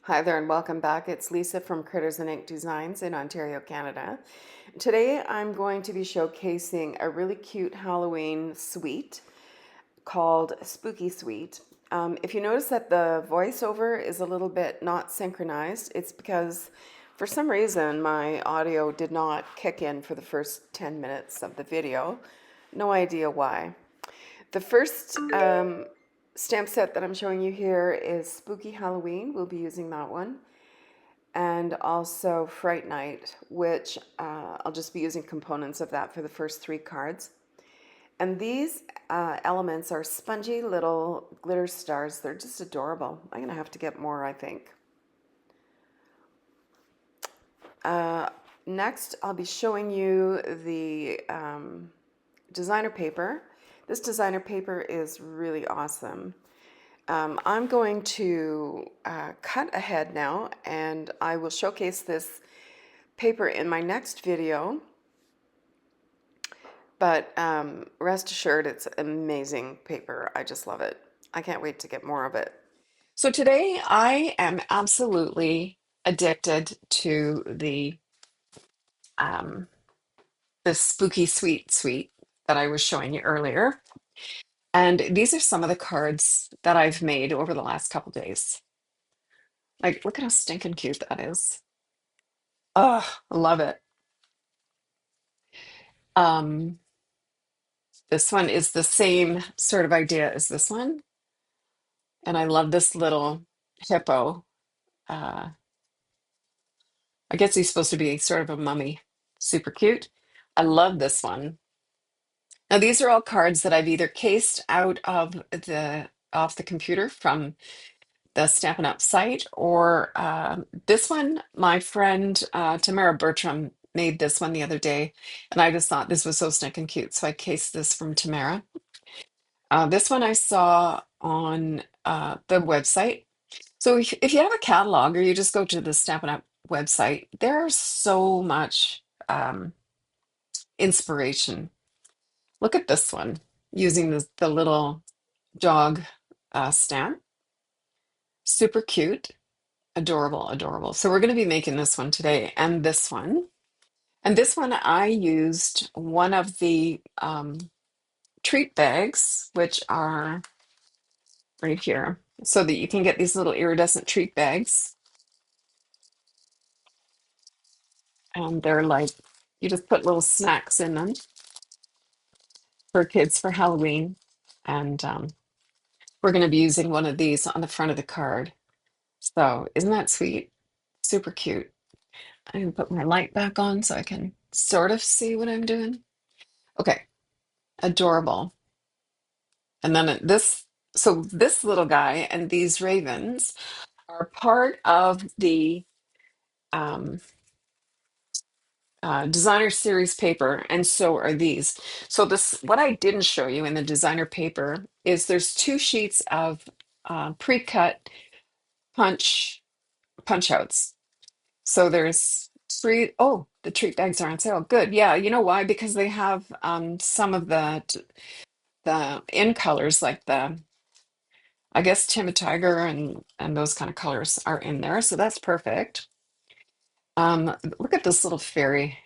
Hi there and welcome back. It's Lisa from Critters'n Ink Designs in Ontario, Canada. Today I'm going to be showcasing a really cute Halloween suite called Spooky Suite. If you notice that the voiceover is a little bit not synchronized, it's because for some reason my audio did not kick in for the first 10 minutes of the video. No idea why. The first stamp set that I'm showing you here is Spooky Halloween. We'll be using that one. And also Fright Night, which I'll just be using components of that for the first three cards. And these elements are spongy little glitter stars. They're just adorable. I'm going to have to get more, I think. Next, I'll be showing you the designer paper. This designer paper is really awesome. I'm going to cut ahead now, and I will showcase this paper in my next video. But rest assured, it's amazing paper. I just love it. I can't wait to get more of it. So today I am absolutely addicted to um, the Spooky Suite that I was showing you earlier. And these are some of the cards that I've made over the last couple days. Like, look at how stinking cute that is. Oh, I love it. Um, this one is the same sort of idea as this one. And I love this little hippo. Uh, I guess he's supposed to be sort of a mummy. Super cute. I love this one. Now, these are all cards that I've either cased out of the off the computer from the Stampin' Up site, or this one, my friend Tamara Bertram made this one the other day, and I just thought this was so stinking cute, so I cased this from Tamara. This one I saw on the website. So if you have a catalog or you just go to the Stampin' Up website, there's so much inspiration. Look at this one using the little dog stamp. Super cute. Adorable, adorable. So we're going to be making this one today and this one. And this one I used one of the treat bags, which are right here, so that you can get these little iridescent treat bags. And they're like, you just put little snacks in them for kids for Halloween. And we're going to be using one of these on the front of the card. So isn't that sweet? Super cute. I'm going to put my light back on so I can sort of see what I'm doing. Okay, adorable. And then so this little guy and these ravens are part of the um, designer series paper, and so are these. So what I didn't show you in the designer paper is there's two sheets of pre-cut punch outs. So there's three. Oh, the treat bags are on sale. Good. Yeah, you know why? Because they have some of the in colors, like the, I guess, Timid Tiger and those kind of colors are in there. So that's perfect. Look at this little fairy.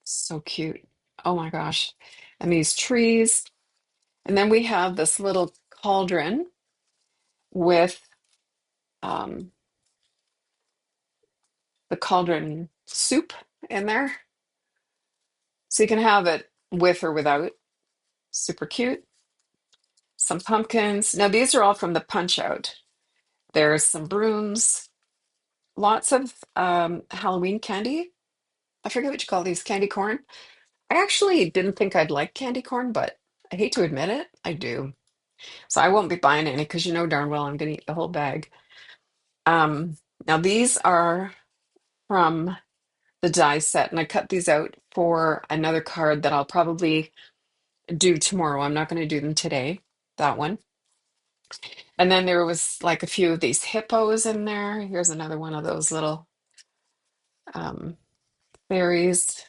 So cute. Oh my gosh. And these trees. And then we have this little cauldron with um, the cauldron soup in there. So you can have it with or without. Super cute. Some pumpkins. Now, these are all from the punch out. There's some brooms, lots of Halloween candy. I forget what you call these, candy corn. I actually didn't think I'd like candy corn, but I hate to admit it, I do. So I won't be buying any because you know darn well I'm going to eat the whole bag. Um, Now these are from the die set, and I cut these out for another card that I'll probably do tomorrow. I'm not going to do them today, that one. And then there was like a few of these hippos in there. Here's another one of those little um, fairies,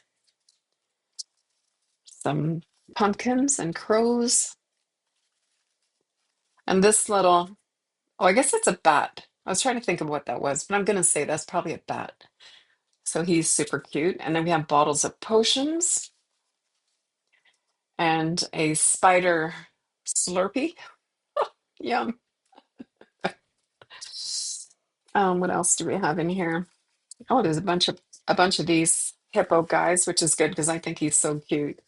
some pumpkins and crows. And this little, oh, I guess it's a bat. I was trying to think of what that was, but I'm going to say that's probably a bat. So he's super cute. And then we have bottles of potions and a spider Slurpee. Yum. What else do we have in here? Oh, there's a bunch of these hippo guys, which is good because I think he's so cute.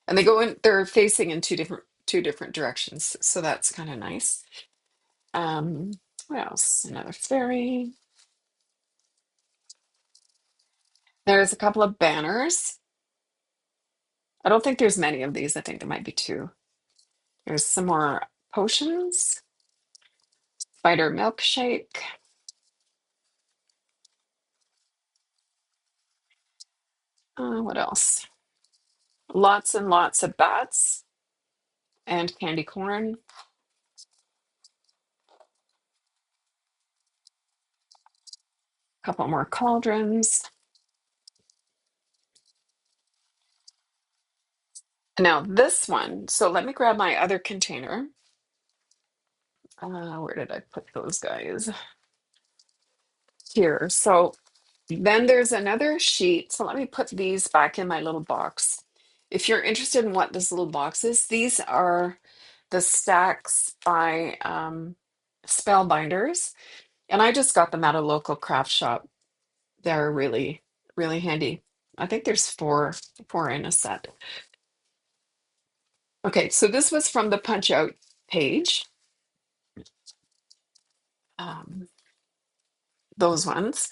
And they go in, they're facing in two different directions, so that's kind of nice. Um, what else? Another fairy. There's a couple of banners. I don't think there's many of these. I think there might be two. There's some more potions. Spider milkshake. What else? Lots and lots of bats and candy corn. A couple more cauldrons. Now this one, so let me grab my other container. Where did I put those guys? Here. So then there's another sheet. So let me put these back in my little box. If you're interested in what this little box is, these are the stacks by Spellbinders. And I just got them at a local craft shop. They're really, really handy. I think there's four in a set. Okay, so this was from the punch out page. Um, those ones.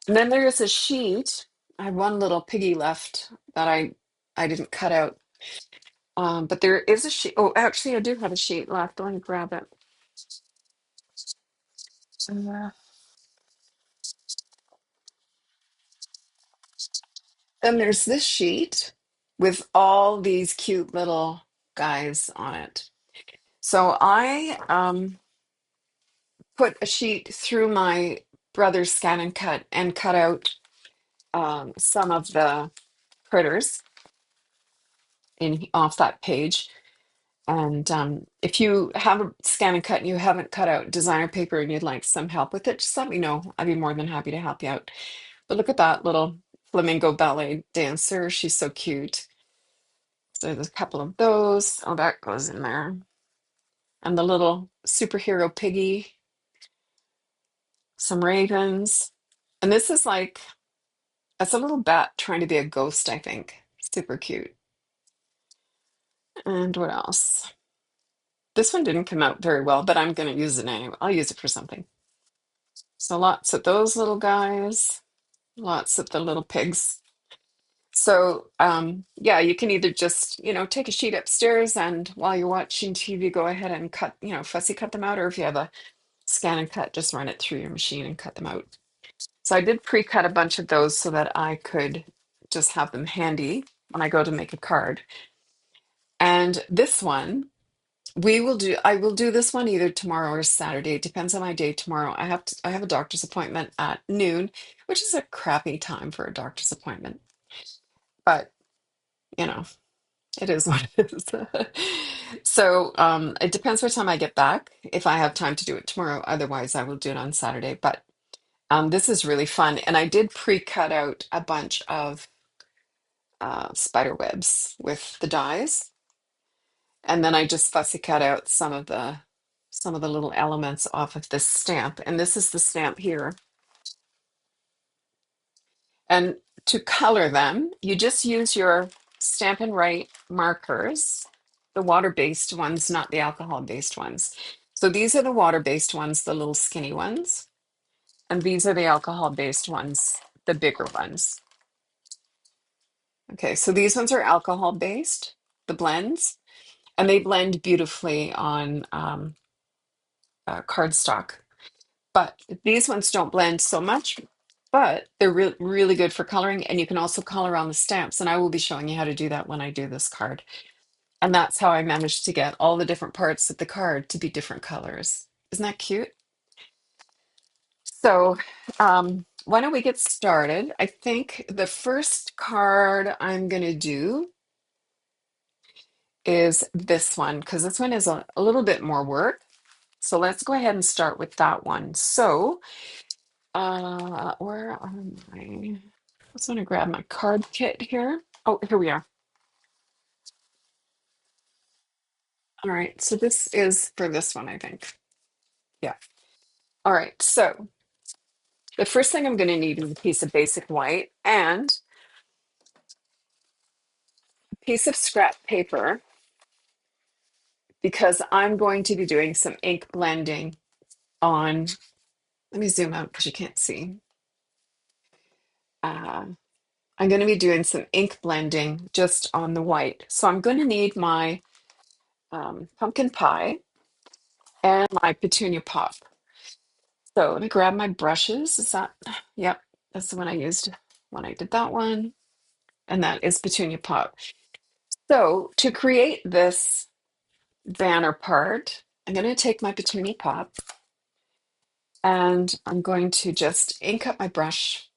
And then there is a sheet. I have one little piggy left that I didn't cut out. But there is a sheet. Oh, actually, I do have a sheet left. Let me grab it. Uh, then there's this sheet with all these cute little guys on it. So I put a sheet through my brother's scan and cut out some of the critters in off that page. And if you have a scan and cut and you haven't cut out designer paper and you'd like some help with it, just let me know. I'd be more than happy to help you out. But look at that little flamingo ballet dancer. She's so cute. So there's a couple of those. Oh, that goes in there. And the little superhero piggy, some ravens. And this is like, it's a little bat trying to be a ghost, I think. Super cute. And what else? This one didn't come out very well, but I'm going to use it anyway. I'll use it for something. So lots of those little guys, lots of the little pigs. So yeah, you can either just, take a sheet upstairs and while you're watching TV, go ahead and cut, fussy cut them out, or if you have a scan and cut, just run it through your machine and cut them out. So I did pre-cut a bunch of those so that I could just have them handy when I go to make a card. And this one, I will do this one either tomorrow or Saturday. It depends on my day tomorrow. I have a doctor's appointment at noon, which is a crappy time for a doctor's appointment. But, you know, it is what it is. So it depends what time I get back. If I have time to do it tomorrow, otherwise I will do it on Saturday. But this is really fun. And I did pre-cut out a bunch of spider webs with the dies. And then I just fussy cut out some of the little elements off of this stamp. And this is the stamp here. And to color them, you just use your Stampin' Write markers, the water-based ones, not the alcohol-based ones. So these are the water-based ones, the little skinny ones. And these are the alcohol-based ones, the bigger ones. Okay, so these ones are alcohol-based, the blends, and they blend beautifully on cardstock. But these ones don't blend so much, but they're really good for coloring, and you can also color on the stamps. And I will be showing you how to do that when I do this card. And that's how I managed to get all the different parts of the card to be different colors. Isn't that cute? So, why don't we get started? I think the first card I'm going to do is this one because this one is a little bit more work. So let's go ahead and start with that one. So, where am I? I just want to grab my card kit here. Oh, here we are. All right, so this is for this one, I think. Yeah. All right, so the first thing I'm going to need is a piece of basic white and a piece of scrap paper because I'm going to be doing some ink blending on, let me zoom out because you can't see. Uh, I'm going to be doing some ink blending just on the white. So I'm going to need my pumpkin pie and my petunia pop. So let me grab my brushes. Is that, yep, that's the one I used when I did that one. And that is petunia pop. So to create this banner part, I'm going to take my petunia pop and I'm going to just ink up my brush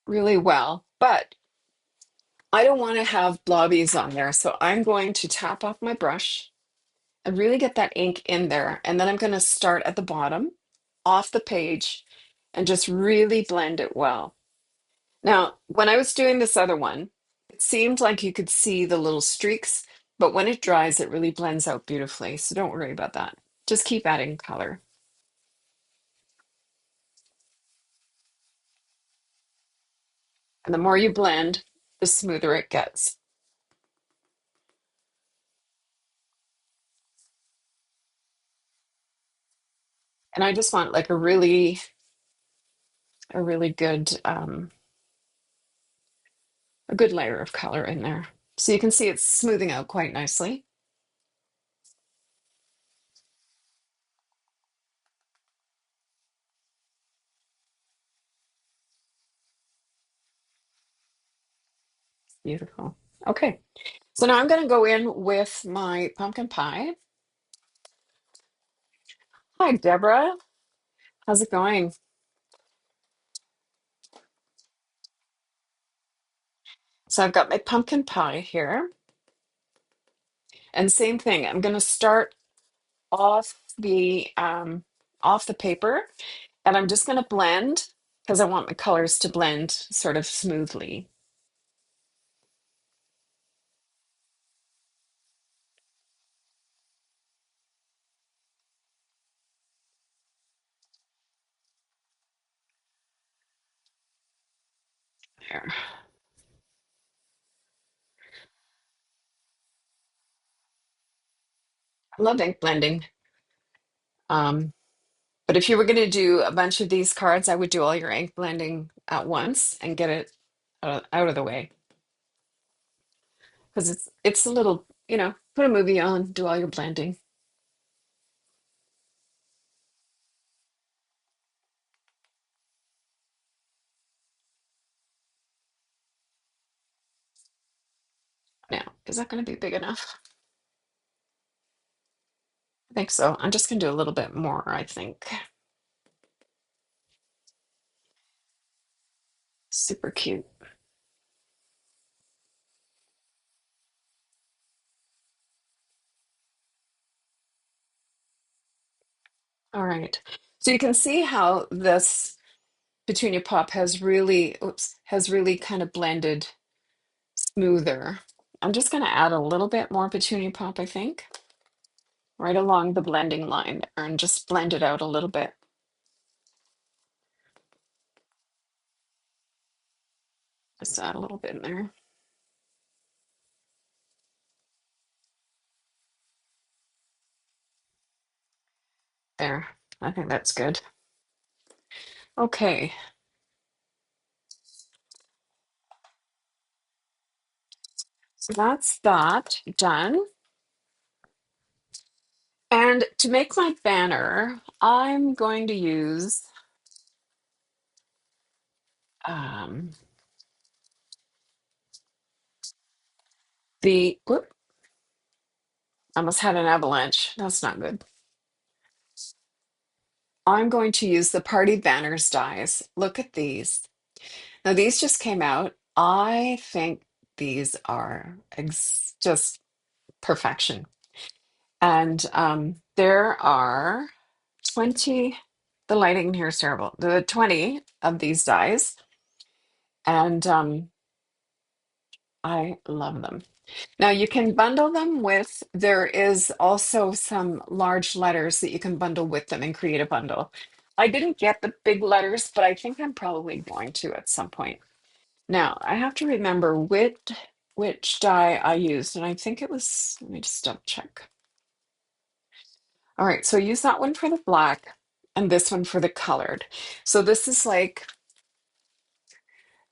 really well. But I don't want to have blobbies on there. So I'm going to tap off my brush and really get that ink in there. And then I'm going to start at the bottom off the page and just really blend it well. Now, when I was doing this other one, it seemed like you could see the little streaks, but when it dries, it really blends out beautifully. So don't worry about that. Just keep adding color. And the more you blend, the smoother it gets. And I just want like a really good, a good layer of color in there. So you can see it's smoothing out quite nicely. Beautiful. Okay. So now I'm going to go in with my pumpkin pie. Hi, Deborah. How's it going? So I've got my pumpkin pie here. And same thing, I'm going to start off the paper and I'm just going to blend because I want my colors to blend sort of smoothly. There. I love ink blending. Um, but if you were going to do a bunch of these cards, I would do all your ink blending at once and get it out of the way because it's a little, put a movie on, do all your blending. Now, is that going to be big enough? I think so. I'm just going to do a little bit more, I think. Super cute. All right. So you can see how this Petunia Pop has really kind of blended smoother. I'm just going to add a little bit more Petunia Pop, I think, right along the blending line there and just blend it out a little bit. Just add a little bit in there. There. I think that's good. Okay. So that's that done. And to make my banner, I'm going to use um, whoop, almost had an avalanche. That's not good. I'm going to use the Party Banners dies. Look at these. Now, these just came out. I think these are just perfection. And there are 20, the lighting here is terrible. There are 20 of these dies, and I love them. Now you can bundle them with, there is also some large letters that you can bundle with them and create a bundle. I didn't get the big letters, but I think I'm probably going to at some point. Now I have to remember which die I used, and I think it was, let me just double check. All right, so I use that one for the black and this one for the colored. So this is like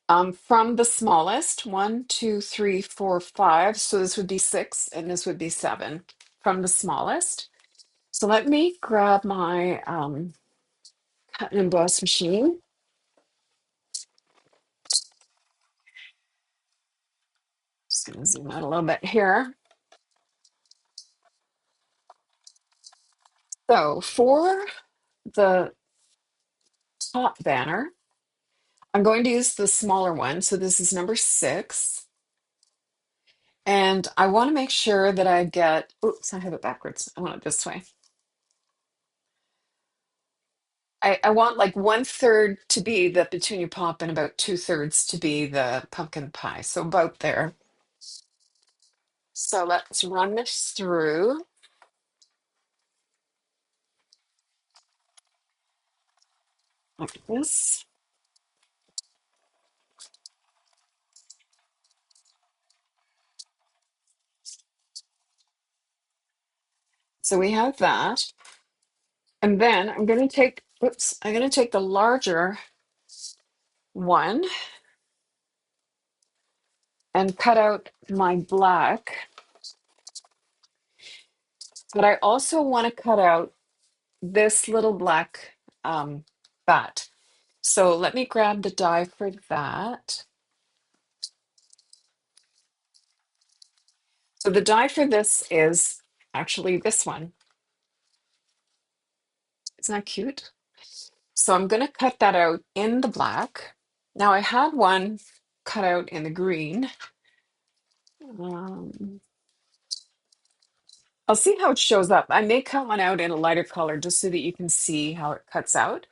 from the smallest, 1, 2, 3, 4, 5. So this would be 6 and this would be 7 from the smallest. So let me grab my cut and emboss machine. Just gonna zoom out a little bit here. So for the top banner, I'm going to use the smaller one. So this is number 6. And I want to make sure that I get, oops, I have it backwards. I want it this way. I want like 1/3 to be the petunia pop and about 2/3 to be the pumpkin pie. So about there. So let's run this through. Like this. So we have that. And then I'm going to take, oops, I'm going to take the larger one and cut out my black. But I also want to cut out this little black bat. So let me grab the die for that. So the die for this is actually this one. Isn't that cute? So I'm going to cut that out in the black. Now I had one cut out in the green. Um, I'll see how it shows up. I may cut one out in a lighter color just so that you can see how it cuts out.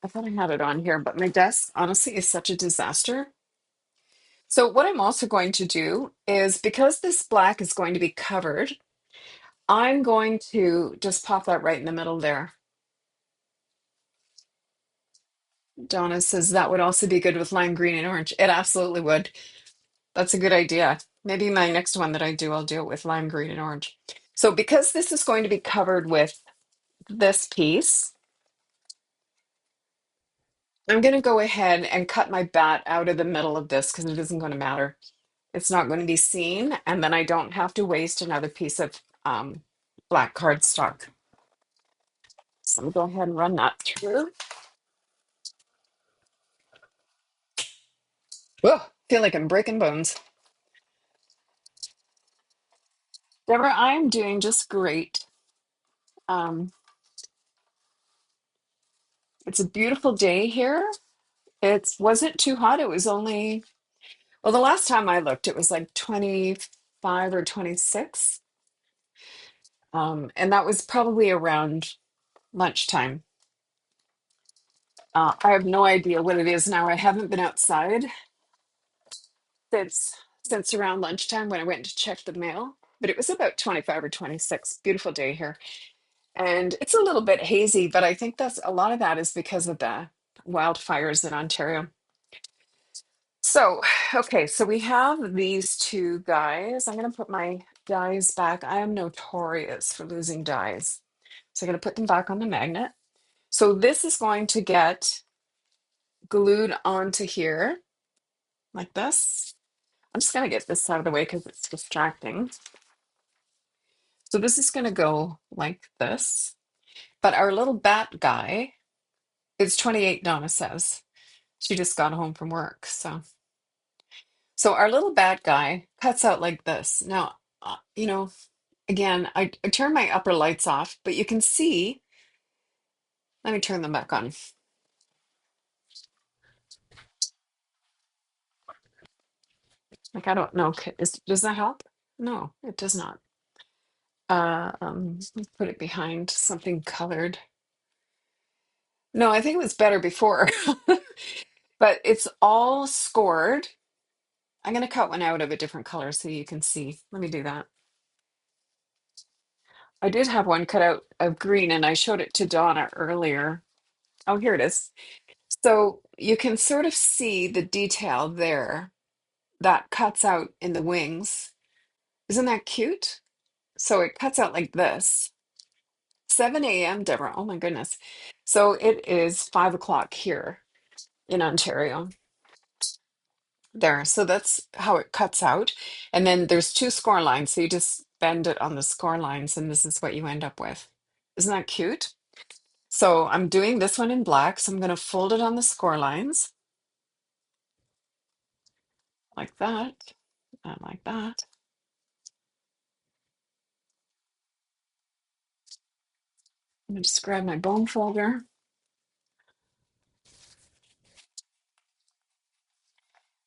I thought I had it on here, but my desk honestly is such a disaster. So what I'm also going to do is, because this black is going to be covered, I'm going to just pop that right in the middle there. Donna says that would also be good with lime green and orange. It absolutely would. That's a good idea. Maybe my next one that I do, I'll do it with lime green and orange. So because this is going to be covered with this piece, I'm going to go ahead and cut my bat out of the middle of this because it isn't going to matter. It's not going to be seen, and then I don't have to waste another piece of black cardstock. So I'm going to go ahead and run that through. Whoa, feel like I'm breaking bones. Deborah, I'm doing just great. Um, it's a beautiful day here. It wasn't too hot. It was only, well, the last time I looked, it was like 25 or 26. And that was probably around lunchtime. I have no idea what it is now. I haven't been outside since around lunchtime when I went to check the mail, but it was about 25 or 26. Beautiful day here. And it's a little bit hazy, but I think that's a lot of that is because of the wildfires in Ontario. So, okay, so we have these two guys. I'm going to put my dies back. I am notorious for losing dies. So I'm going to put them back on the magnet. So this is going to get glued onto here like this. I'm just going to get this out of the way because it's distracting. So this is going to go like this. But our little bat guy, it's 28, Donna says. She just got home from work. So our little bat guy cuts out like this. Now, again, I turn my upper lights off, but you can see, let me turn them back on. Like, I don't know, does that help? No, it does not. Let's put it behind something colored. No, I think it was better before, but it's all scored. I'm going to cut one out of a different color so you can see. Let me do that. I did have one cut out of green and I showed it to Donna earlier. Oh, here it is. So you can sort of see the detail there that cuts out in the wings. Isn't that cute? So it cuts out like this. 7 a.m., Deborah. Oh my goodness. So it is 5 o'clock here in Ontario. There. So that's how it cuts out. And then there's two score lines. So you just bend it on the score lines, and this is what you end up with. Isn't that cute? So I'm doing this one in black. So I'm going to fold it on the score lines like that and like that. Let me just grab my bone folder.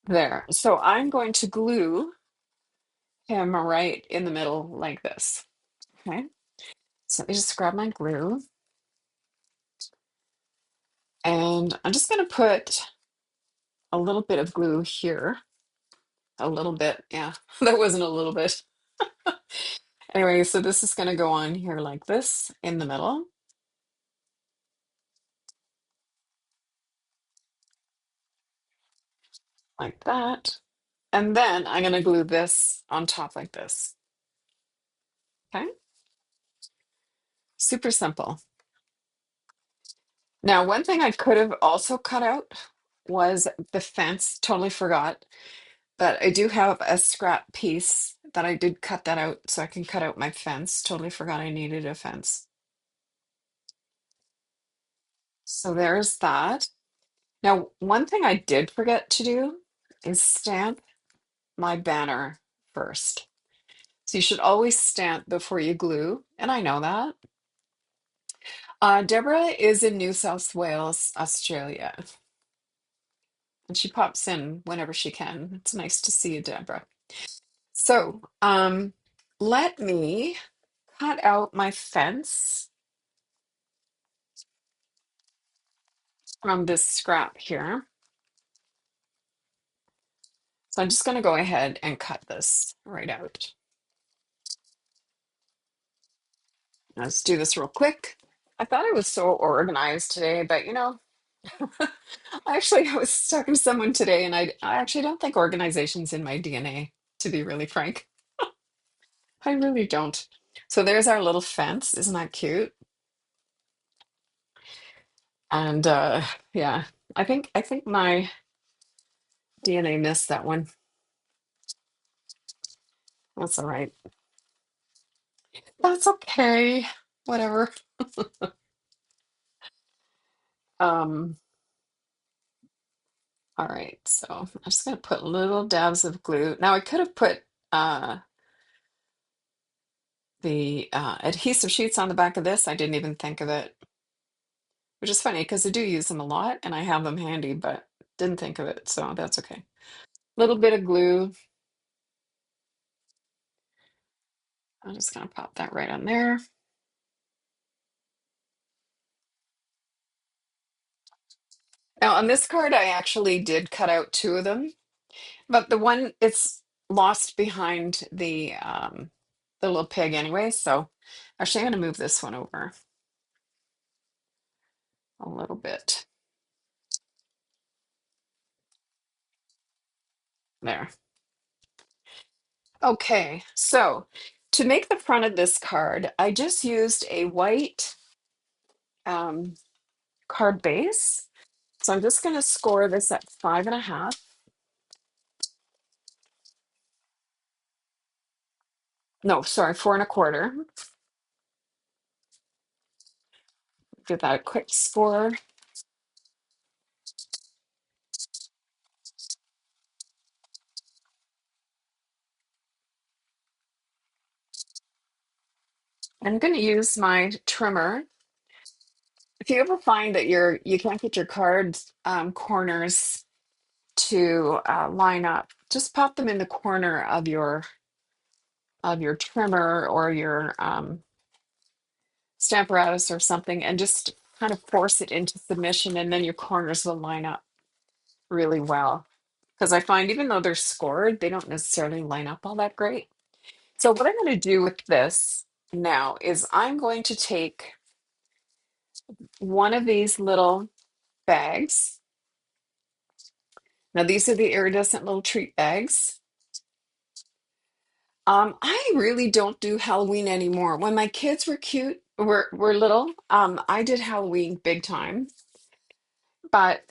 There. So I'm going to glue him right in the middle like this. Okay. So let me just grab my glue. And I'm just going to put a little bit of glue here. A little bit. Yeah, that wasn't a little bit. Anyway, so this is going to go on here like this in the middle, like that. And then I'm going to glue this on top like this. Okay. Super simple. Now, one thing I could have also cut out was the fence. Totally forgot. But I do have a scrap piece that I did cut that out so I can cut out my fence. Totally forgot I needed a fence. So there's that. Now, one thing I did forget to do is stamp my banner first. So you should always stamp before you glue, and I know that. Deborah is in New South Wales, Australia, and she pops in whenever she can. It's nice to see you, Deborah. So, let me cut out my fence from this scrap here. So I'm just going to go ahead and cut this right out. Let's do this real quick. I thought I was so organized today, but I was talking to someone today, and I actually don't think organization's in my DNA, to be really frank. I really don't. So there's our little fence. Isn't that cute? And yeah, I think my DNA missed that one. That's all right. That's okay. Whatever. Um, all right. So I'm just gonna put little dabs of glue. Now I could have put uh the adhesive sheets on the back of this. I didn't even think of it, which is funny because I do use them a lot and I have them handy, but didn't think of it, so that's okay. Little bit of glue. I'm just gonna pop that right on there. Now on this card, I actually did cut out two of them, but the one it's lost behind the little pig anyway. So actually, I'm gonna move this one over a little bit. There. Okay, so to make the front of this card, I just used a white um, card base. So I'm just going to score this at 5.5. No, sorry, 4.25. Give that a quick score. I'm going to use my trimmer. If you ever find that you can't get your card corners to line up, just pop them in the corner of your of your trimmer or your stamparatus or something, and just kind of force it into submission, and then your corners will line up really well. Because I find even though they're scored, they don't necessarily line up all that great. So what I'm going to do with this now is I'm going to take one of these little bags. Now these are the iridescent little treat bags. I really don't do Halloween anymore. When my kids were were little, I did Halloween big time. But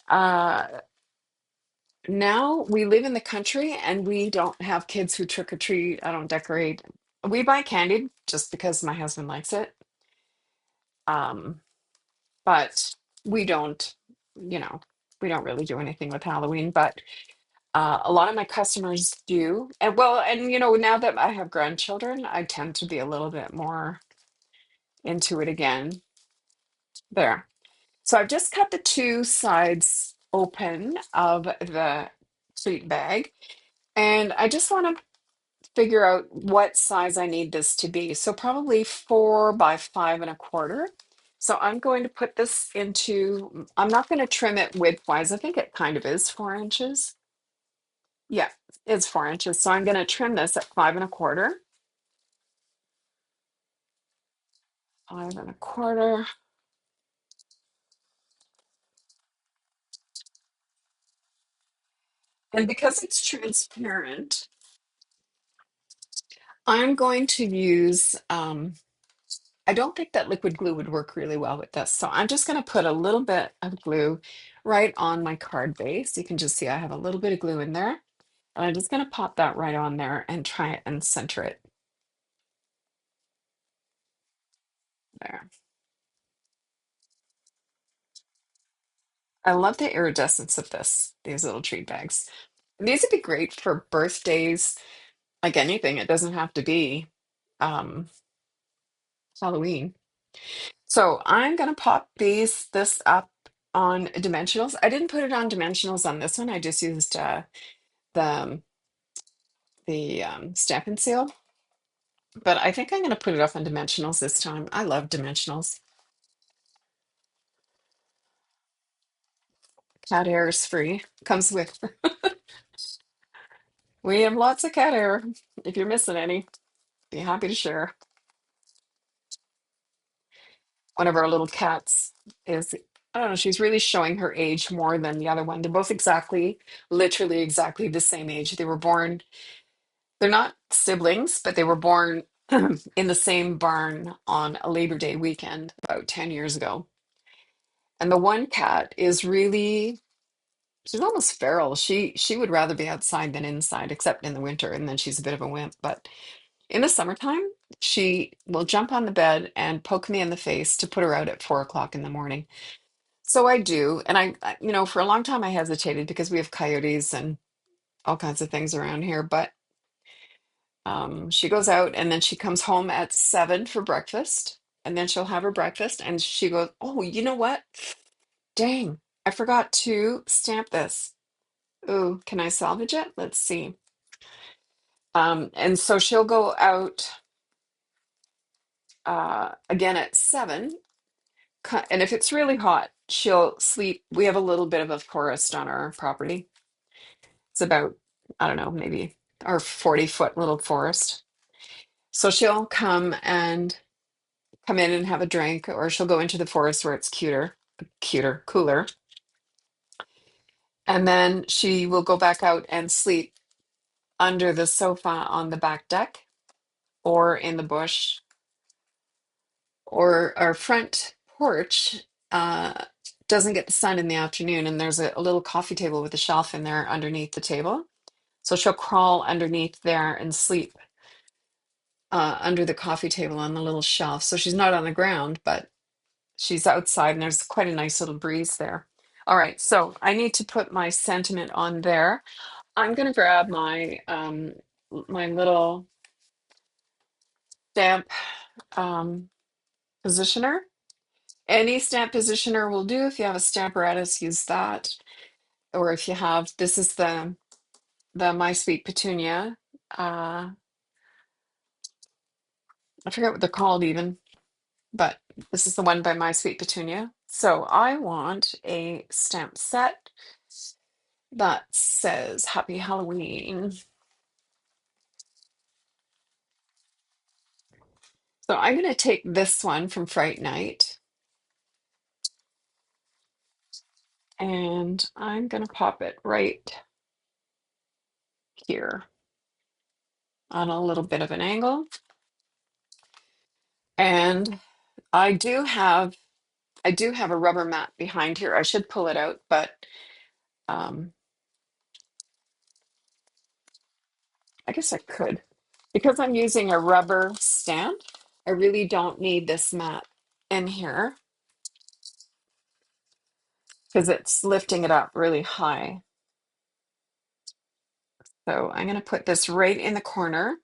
now we live in the country and we don't have kids who trick or treat. I don't decorate. We buy candy just because my husband likes it. Um, but we don't, you know, we don't really do anything with Halloween. But a lot of my customers do. And well, and now that I have grandchildren, I tend to be a little bit more into it again. There. So I've just cut the two sides open of the treat bag. And I just want to figure out what size I need this to be. So probably 4 by 5 1/4. So I'm going to put this into, I'm not going to trim it widthwise. I think it kind of is 4 inches. Yeah, it's 4 inches. So I'm going to trim this at 5 1/4. 5 1/4. And because it's transparent, I'm going to use, I don't think that liquid glue would work really well with this. So I'm just going to put a little bit of glue right on my card base. You can just see I have a little bit of glue in there. And I'm just going to pop that right on there and try it and center it there. I love the iridescence of these little treat bags. And these would be great for birthdays, like anything. It doesn't have to be um, Halloween. So I'm going to pop this up on dimensionals. I didn't put it on dimensionals on this one. I just used the Stampin' Seal. But I think I'm going to put it up on dimensionals this time. I love dimensionals. Cat hair is free. Comes with. We have lots of cat hair. If you're missing any, be happy to share. One of our little cats is, I don't know, she's really showing her age more than the other one. They're both literally exactly the same age. They were born, they're not siblings, but they were born in the same barn on a Labor Day weekend about 10 years ago. And the one cat is really, she's almost feral. She would rather be outside than inside, except in the winter, and then she's a bit of a wimp. But in the summertime, she will jump on the bed and poke me in the face to put her out at 4 o'clock in the morning. So I do, and for a long time I hesitated because we have coyotes and all kinds of things around here. But she goes out and then she comes home at 7 for breakfast, and then she'll have her breakfast, and she goes, "Oh, you know what? Dang, I forgot to stamp this. Ooh, can I salvage it? Let's see." And so she'll go out again at 7, and if it's really hot, she'll sleep. We have a little bit of a forest on our property. It's about, I don't know, maybe our 40-foot little forest. So she'll come in and have a drink, or she'll go into the forest where it's cooler, and then she will go back out and sleep under the sofa on the back deck or in the bush, or our front porch doesn't get the sun in the afternoon, and there's a little coffee table with a shelf in there underneath the table. So she'll crawl underneath there and sleep under the coffee table on the little shelf. So she's not on the ground, but she's outside, and there's quite a nice little breeze there. All right, so I need to put my sentiment on there. I'm going to grab my little stamp um, positioner. Any stamp positioner will do. If you have a stamparatus, use that. Or if you have, this is the My Sweet Petunia. Uh, I forget what they're called even, but this is the one by My Sweet Petunia. So I want a stamp set that says Happy Halloween. So I'm going to take this one from Fright Night and I'm going to pop it right here on a little bit of an angle. And I do have a rubber mat behind here. I should pull it out, but um, I guess I could. Because I'm using a rubber stamp, I really don't need this mat in here because it's lifting it up really high. So I'm going to put this right in the corner.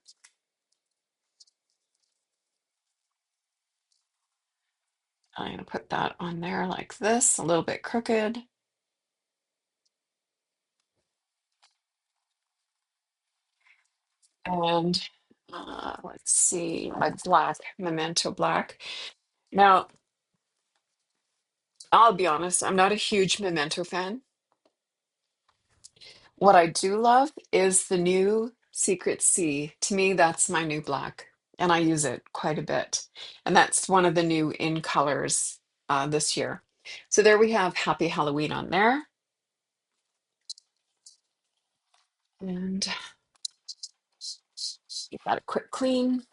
I'm going to put that on there like this, a little bit crooked. And let's see, my black, Memento black. Now, I'll be honest, I'm not a huge Memento fan. What I do love is the new Secret C. To me, that's my new black, and I use it quite a bit. And that's one of the new in colors this year. So there we have Happy Halloween on there. And give that a quick clean.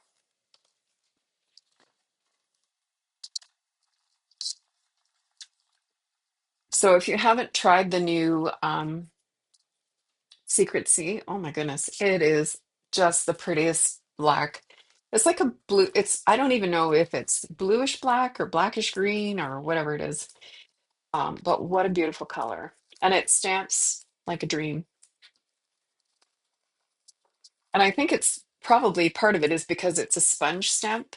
So if you haven't tried the new Secret Sea, oh my goodness, it is just the prettiest black. It's like a blue, I don't even know if it's bluish black or blackish green or whatever it is. But what a beautiful color. And it stamps like a dream. And I think it's probably part of it is because it's a sponge stamp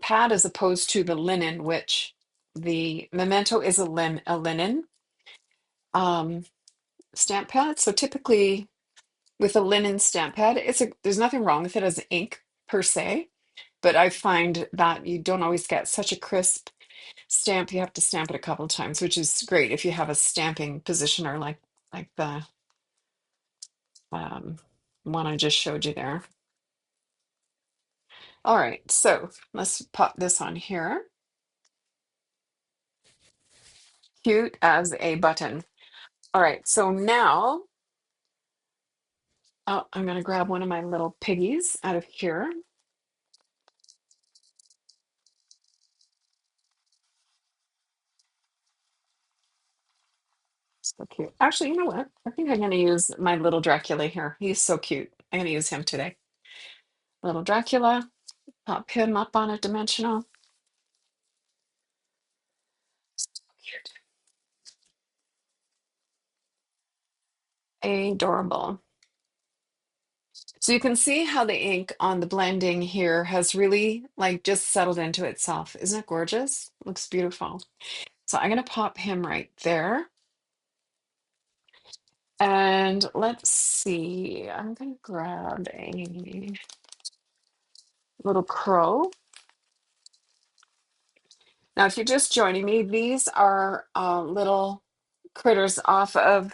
pad as opposed to the linen, which the Memento is a linen um, stamp pad. So typically with a linen stamp pad, there's nothing wrong with it as ink per se, but I find that you don't always get such a crisp stamp. You have to stamp it a couple of times, which is great if you have a stamping positioner like the um, one I just showed you there. All right, so let's pop this on here. Cute as a button. All right, so now I'm going to grab one of my little piggies out of here. So cute. Actually, you know what? I think I'm going to use my little Dracula here. He's so cute. I'm going to use him today. Little Dracula, pop him up on a dimensional. Cute. Adorable. So you can see how the ink on the blending here has really like just settled into itself. Isn't it gorgeous? Looks beautiful. So I'm going to pop him right there. And let's see, I'm going to grab a little crow. Now, if you're just joining me, these are little critters off of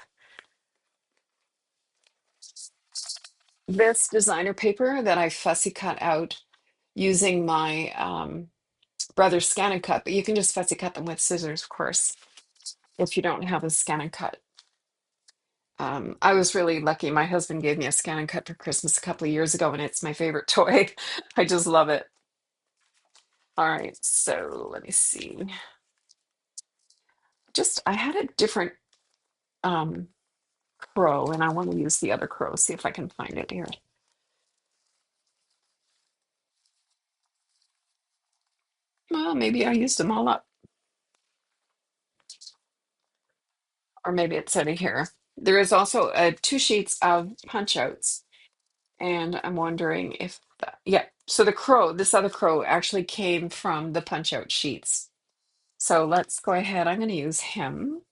this designer paper that I fussy cut out using my brother's Scan and Cut, but you can just fussy cut them with scissors, of course, if you don't have a Scan and Cut. I was really lucky. My husband gave me a Scan and Cut for Christmas a couple of years ago, and it's my favorite toy. I just love it. All right, so let me see. I had a different um, crow, and I want to use the other crow, see if I can find it here. Well, maybe I used them all up, or maybe it's out of here. There is also two sheets of punch outs, and I'm wondering if yeah. So the crow, this other crow, actually came from the punch out sheets. So let's go ahead. I'm going to use him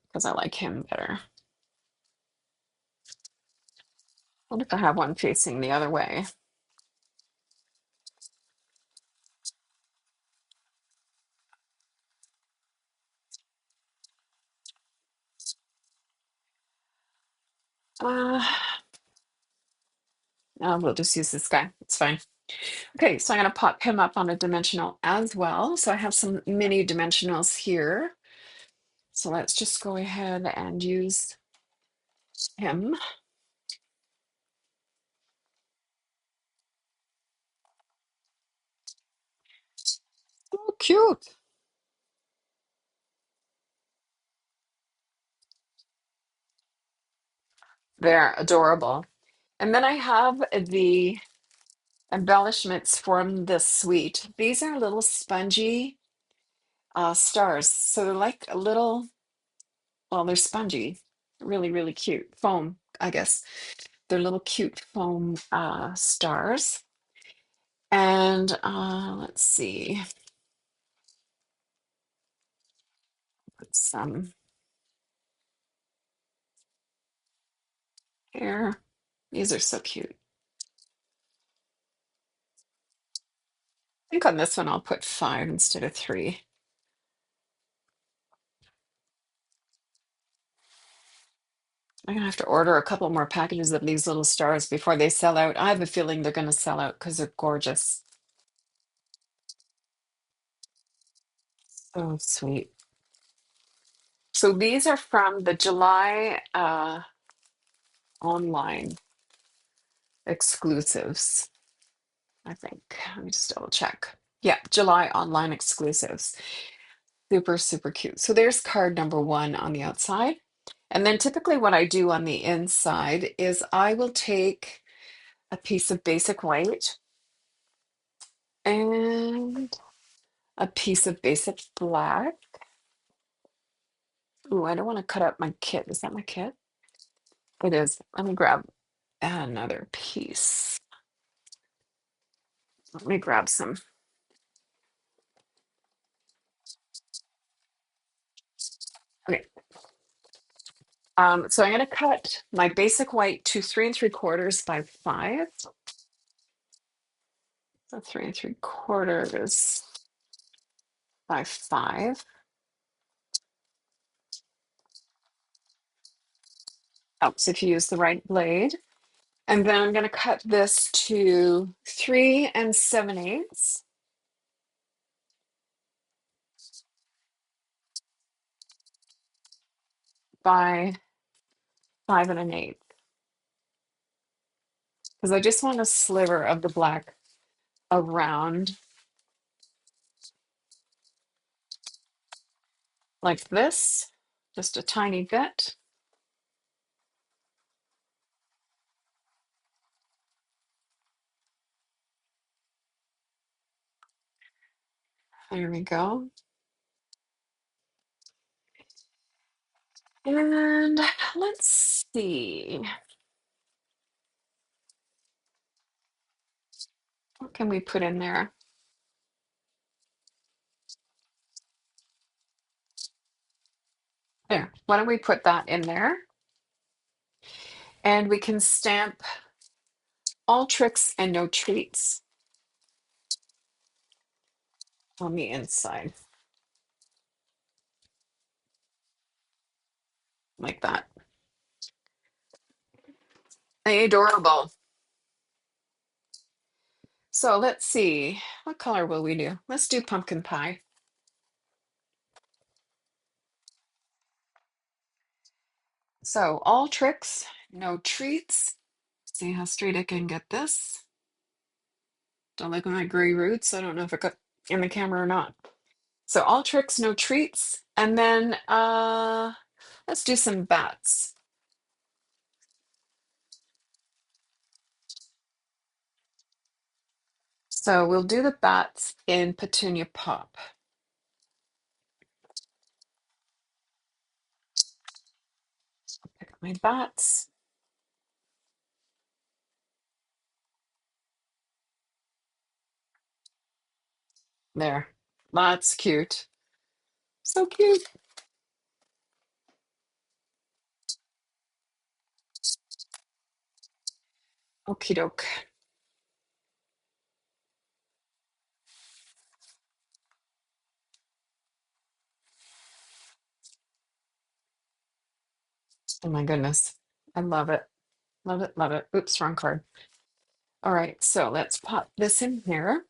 because I like him better. What if I have one facing the other way? Uh, we'll just use this guy. It's fine. Okay, so I'm going to pop him up on a dimensional as well. So I have some mini dimensionals here. So let's just go ahead and use him. So cute. They're adorable. And then I have the embellishments from this suite. These are little spongy stars. So they're like a little, well, they're spongy, really, really cute. Foam, I guess. They're little cute foam stars. And let's see, put some here. These are so cute. I think on this one I'll put 5 instead of 3. I'm gonna have to order a couple more packages of these little stars before they sell out. I have a feeling they're gonna sell out because they're gorgeous. So sweet. So these are from the July online exclusives, I think. Let me just double check. Yeah, July online exclusives. Super, super cute. So there's card number 1 on the outside. And then typically what I do on the inside is I will take a piece of basic white and a piece of basic black. Ooh, I don't want to cut up my kit. Is that my kit? It is. Let me grab another piece. Let me grab some. Okay. So I'm going to cut my basic white to 3 3/4 by 5. So 3 3/4 by 5. Helps if you use the right blade. And then I'm going to cut this to 3 7/8 by 5 1/8. Because I just want a sliver of the black around like this, just a tiny bit. There we go. And let's see. What can we put in there? There. Why don't we put that in there? And we can stamp all tricks and no treats on the inside, like that. Adorable. So let's see. What color will we do? Let's do pumpkin pie. So all tricks, no treats. See how straight I can get this. Don't like my gray roots. I don't know if it got in the camera or not. So all tricks, no treats. And then let's do some bats. So we'll do the bats in Petunia Pop. Pick up my bats. There. That's cute. So cute. Okie doke. Oh my goodness. I love it. Love it, love it. Oops, wrong card. All right, so let's pop this in here.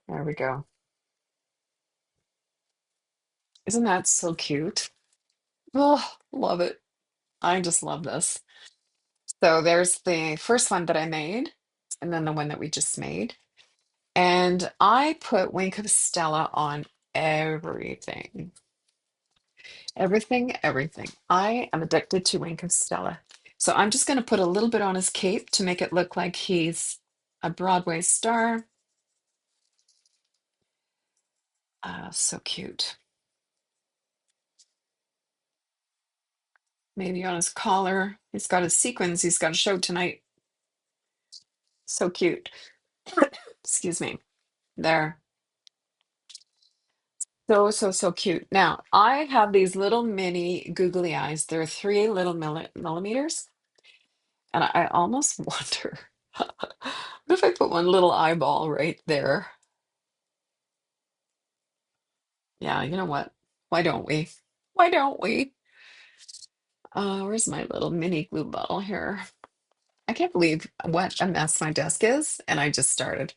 There we go. Isn't that so cute? Oh, love it. I just love this. So there's the first one that I made, and then the one that we just made. And I put Wink of Stella on everything. Everything, everything. I am addicted to Wink of Stella. So I'm just going to put a little bit on his cape to make it look like he's a Broadway star. So cute. Maybe on his collar. He's got his sequins. He's got a show tonight. So cute. Excuse me. There. So, so, so cute. Now, I have these little mini googly eyes. They're 3 millimeters. And I almost wonder, what if I put one little eyeball right there? Yeah, you know what? Why don't we? Why don't we? Where's my little mini glue bottle here? I can't believe what a mess my desk is, and I just started.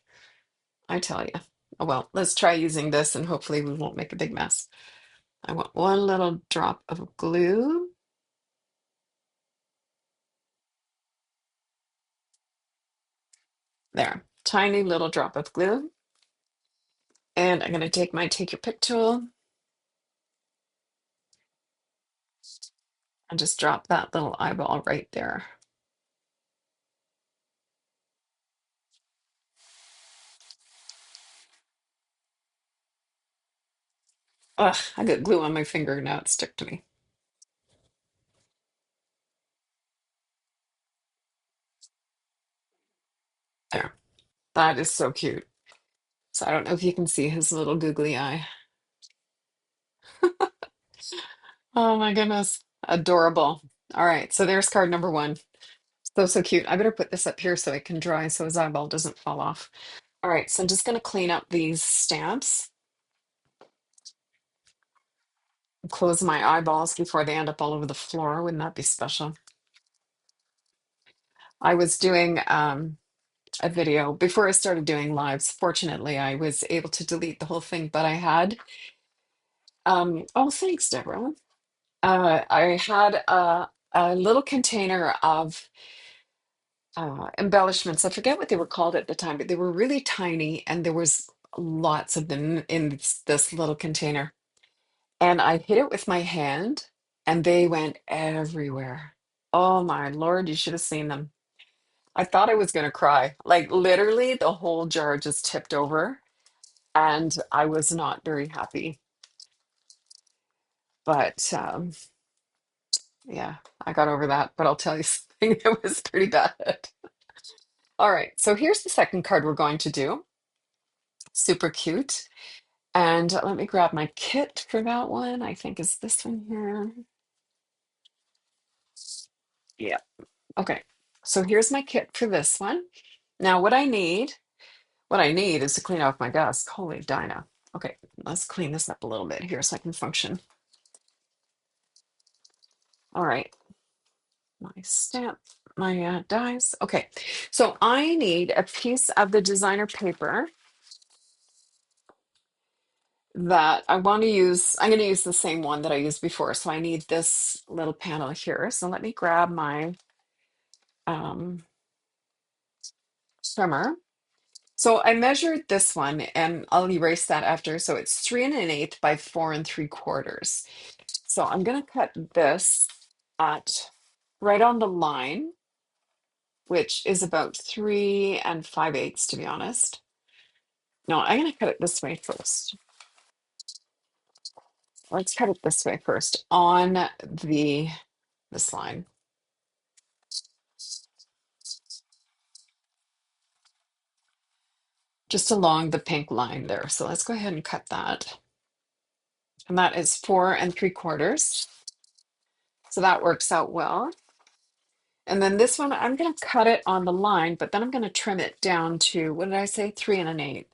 I tell you. Oh, well, let's try using this and hopefully we won't make a big mess. I want one little drop of glue. There, tiny little drop of glue. And I'm going to take my Take Your Pick tool and just drop that little eyeball right there. Ugh, I got glue on my finger now, it's stuck to me. There. That is so cute. So I don't know if you can see his little googly eye. Oh my goodness. Adorable. All right, so there's card number one. So, so cute. I better put this up here so it can dry so his eyeball doesn't fall off. All right, so I'm just going to clean up these stamps, close my eyeballs before they end up all over the floor. Wouldn't that be special? I was doing a video before I started doing lives. Fortunately, I was able to delete the whole thing, but I had, oh, thanks, Deborah. I had a little container of embellishments. I forget what they were called at the time, but they were really tiny, and there was lots of them in this little container. And I hit it with my hand, and they went everywhere. Oh my Lord, you should have seen them. I thought I was going to cry. Like literally, the whole jar just tipped over, and I was not very happy. But yeah, I got over that. But I'll tell you something, it was pretty bad. All right, so here's the second card we're going to do. Super cute. And let me grab my kit for that one. I think is this one here. Yeah. Okay. So here's my kit for this one. Now what I need is to clean off my desk. Holy Dinah. Okay, let's clean this up a little bit here so I can function. All right, my stamp, my dies. Okay, so I need a piece of the designer paper that I want to use. I'm going to use the same one that I used before. So I need this little panel here. So let me grab my um, trimmer. So I measured this one and I'll erase that after. So it's 3 1/8 by 4 3/4. So I'm going to cut this at right on the line, which is about 3 5/8, to be honest. No, I'm going to cut it this way first. Let's cut it this way first on the this line. Just along the pink line there. So let's go ahead and cut that. and that is 4 3/4. So that works out well. And then this one, I'm going to cut it on the line, but then I'm going to trim it down to, what did I say? 3 1/8.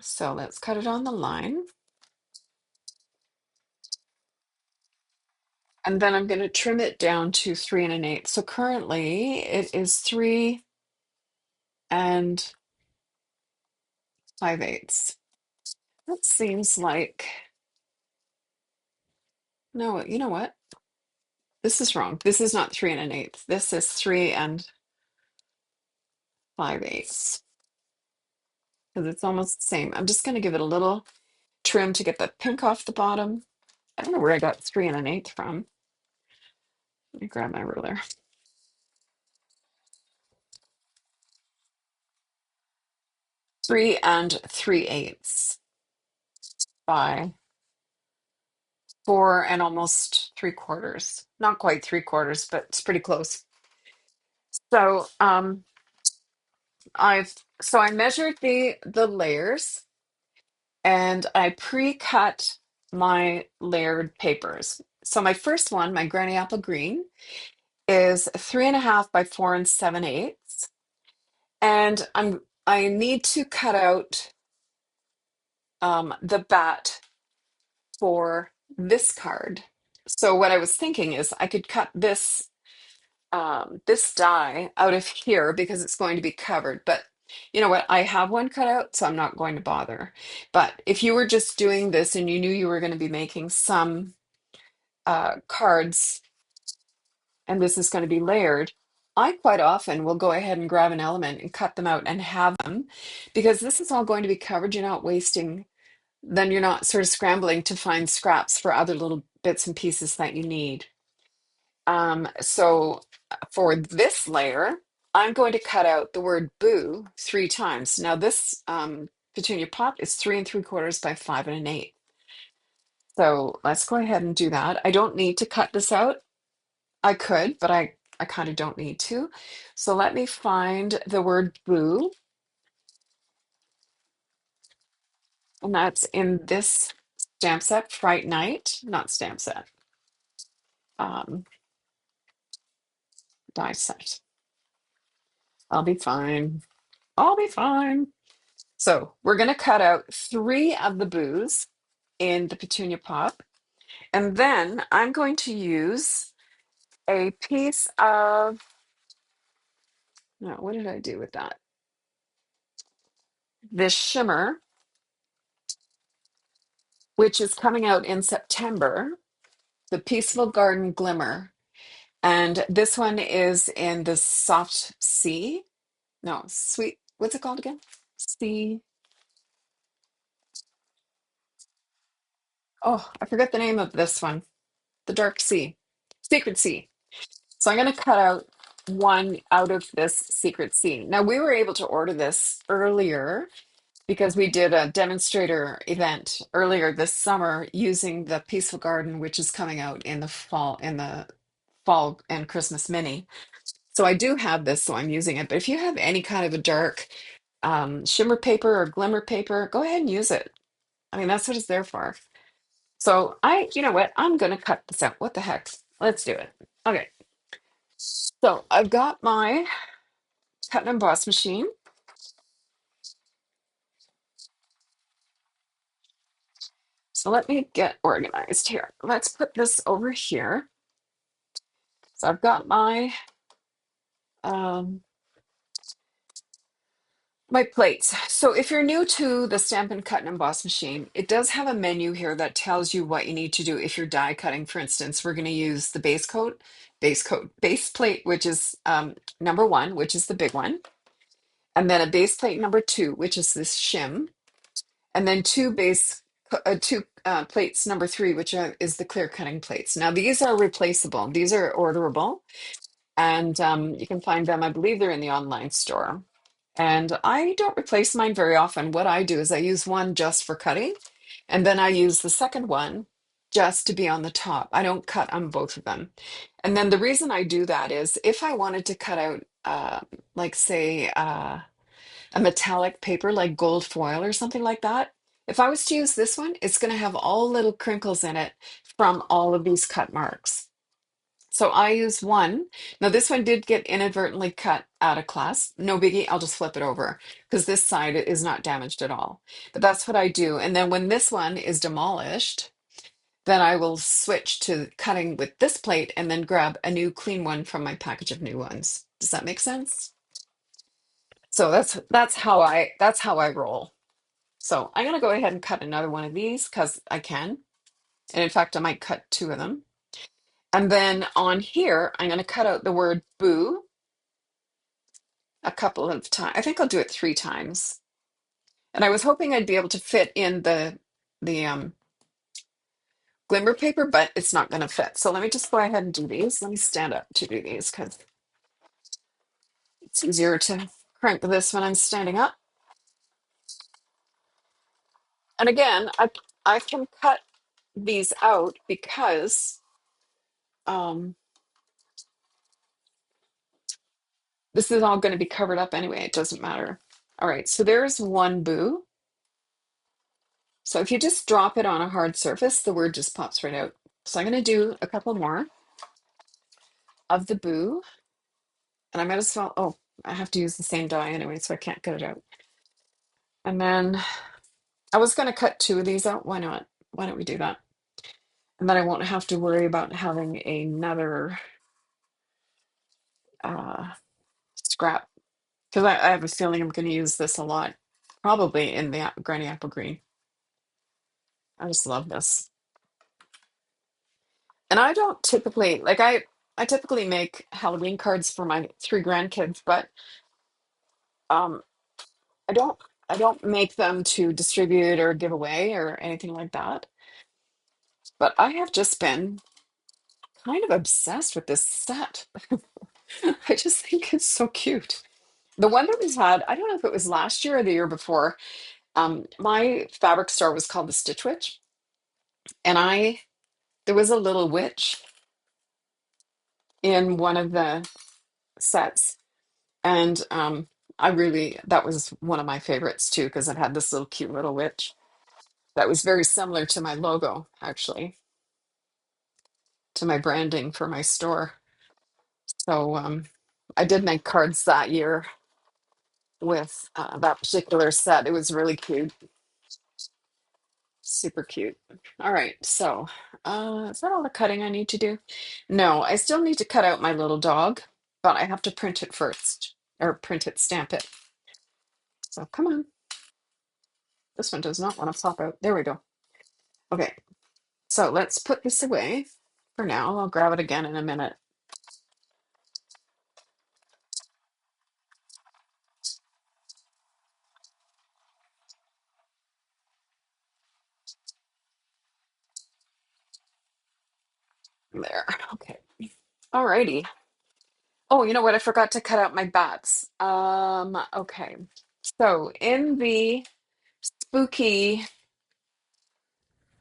So let's cut it on the line. And then I'm going to trim it down to 3 1/8. So currently it is 3 5/8. That seems like, no, you know what? This is wrong. This is not 3 1/8. This is 3 5/8 because it's almost the same. I'm just going to give it a little trim to get the pink off the bottom. I don't know where I got 3 1/8 from. Let me grab my ruler. 3 3/8 by 4 and almost 3/4. Not quite 3/4, but it's pretty close. So I measured the layers and I pre-cut my layered papers. So my first one, my Granny Apple Green, is 3 1/2 by 4 7/8. And I need to cut out the batt for this card. So what I was thinking is I could cut this die out of here because it's going to be covered. But you know what? I have one cut out, so I'm not going to bother. But if you were just doing this and you knew you were going to be making some cards and this is going to be layered, I quite often will go ahead and grab an element and cut them out and have them because this is all going to be covered. You're not wasting, then you're not sort of scrambling to find scraps for other little bits and pieces that you need. So for this layer, I'm going to cut out the word boo 3 times. Now this petunia pop is 3 3/4 by 5 1/8. So let's go ahead and do that. I don't need to cut this out. I could, but I kind of don't need to. So let me find the word boo, and that's in this stamp set, Fright Night, not stamp set, um, die set. I'll be fine. I'll be fine. So we're going to cut out 3 of the boos in the petunia pop. And then I'm going to use a piece of, no, what did I do with that? This shimmer, which is coming out in September, the Peaceful Garden Glimmer. And this one is in the soft sea. No, sweet, what's it called again? Sea. Oh, I forgot the name of this one. The Dark Sea. Secret Sea. So I'm going to cut out one out of this secret scene. Now, we were able to order this earlier because we did a demonstrator event earlier this summer using the Peaceful Garden, which is coming out in the fall and Christmas mini. So I do have this, so I'm using it. But if you have any kind of a dark shimmer paper or glimmer paper, go ahead and use it. I mean, that's what it's there for. So you know what? I'm going to cut this out. What the heck? Let's do it. Okay. So I've got my cut and emboss machine. So let me get organized here. Let's put this over here. So I've got um, my plates. So if you're new to the Stampin' Cut and Emboss machine, it does have a menu here that tells you what you need to do. If you're die cutting, for instance, we're going to use the base plate, which is number 1, which is the big one, and then a base plate number 2, which is this shim, and then two plates number 3, which is the clear cutting plates. Now these are replaceable. These are orderable, and you can find them. I believe they're in the online store. And I don't replace mine very often. What I do is I use one just for cutting, and then I use the second one just to be on the top. I don't cut on both of them. And then the reason I do that is if I wanted to cut out, like say, a metallic paper like gold foil or something like that, If I was to use this one, it's going to have all little crinkles in it from all of these cut marks. So I use one. Now this one did get inadvertently cut out of class. No biggie, I'll just flip it over because this side is not damaged at all. But that's what I do. And then when this one is demolished, then I will switch to cutting with this plate and then grab a new clean one from my package of new ones. Does that make sense? So that's how I roll. So I'm gonna go ahead and cut another one of these because I can. And in fact, I might cut two of them. And then on here, I'm gonna cut out the word boo a couple of times. I think I'll do it 3 times. And I was hoping I'd be able to fit in the glimmer paper, but it's not gonna fit. So let me just go ahead and do these. Let me stand up to do these because it's easier to crank this when I'm standing up. And again, I can cut these out because um, this is all going to be covered up anyway. It doesn't matter. All right, so there's one boo. So if you just drop it on a hard surface, the word just pops right out. So I'm going to do a couple more of the boo. And I might as well, oh, I have to use the same die anyway, so I can't get it out. And then I was going to cut two of these out. Why not? Why don't we do that? And then I won't have to worry about having another uh, scrap. Because I have a feeling I'm going to use this a lot, probably in the Granny Apple Green. I just love this. And I don't typically like I typically make Halloween cards for my 3 grandkids, but um I don't I don't make them to distribute or give away or anything like that. But I have just been kind of obsessed with this set. I just think it's so cute. The one that we've had, I don't know if it was last year or the year before. My fabric store was called the Stitch Witch, and I there was a little witch in one of the sets. And I really, that was one of my favorites too, because it had this little cute little witch that was very similar to my logo, actually, to my branding for my store. So I did make cards that year with that particular set. It was really cute, super cute. All right, so is that all the cutting I need to do? No, I still need to cut out my little dog, but I have to print it first, or print it, stamp it. So come on. This one does not want to pop out. There we go. Okay, so let's put this away for now. I'll grab it again in a minute. There. Okay. Alrighty. Oh, you know what? I forgot to cut out my bats. Okay. So in the spooky,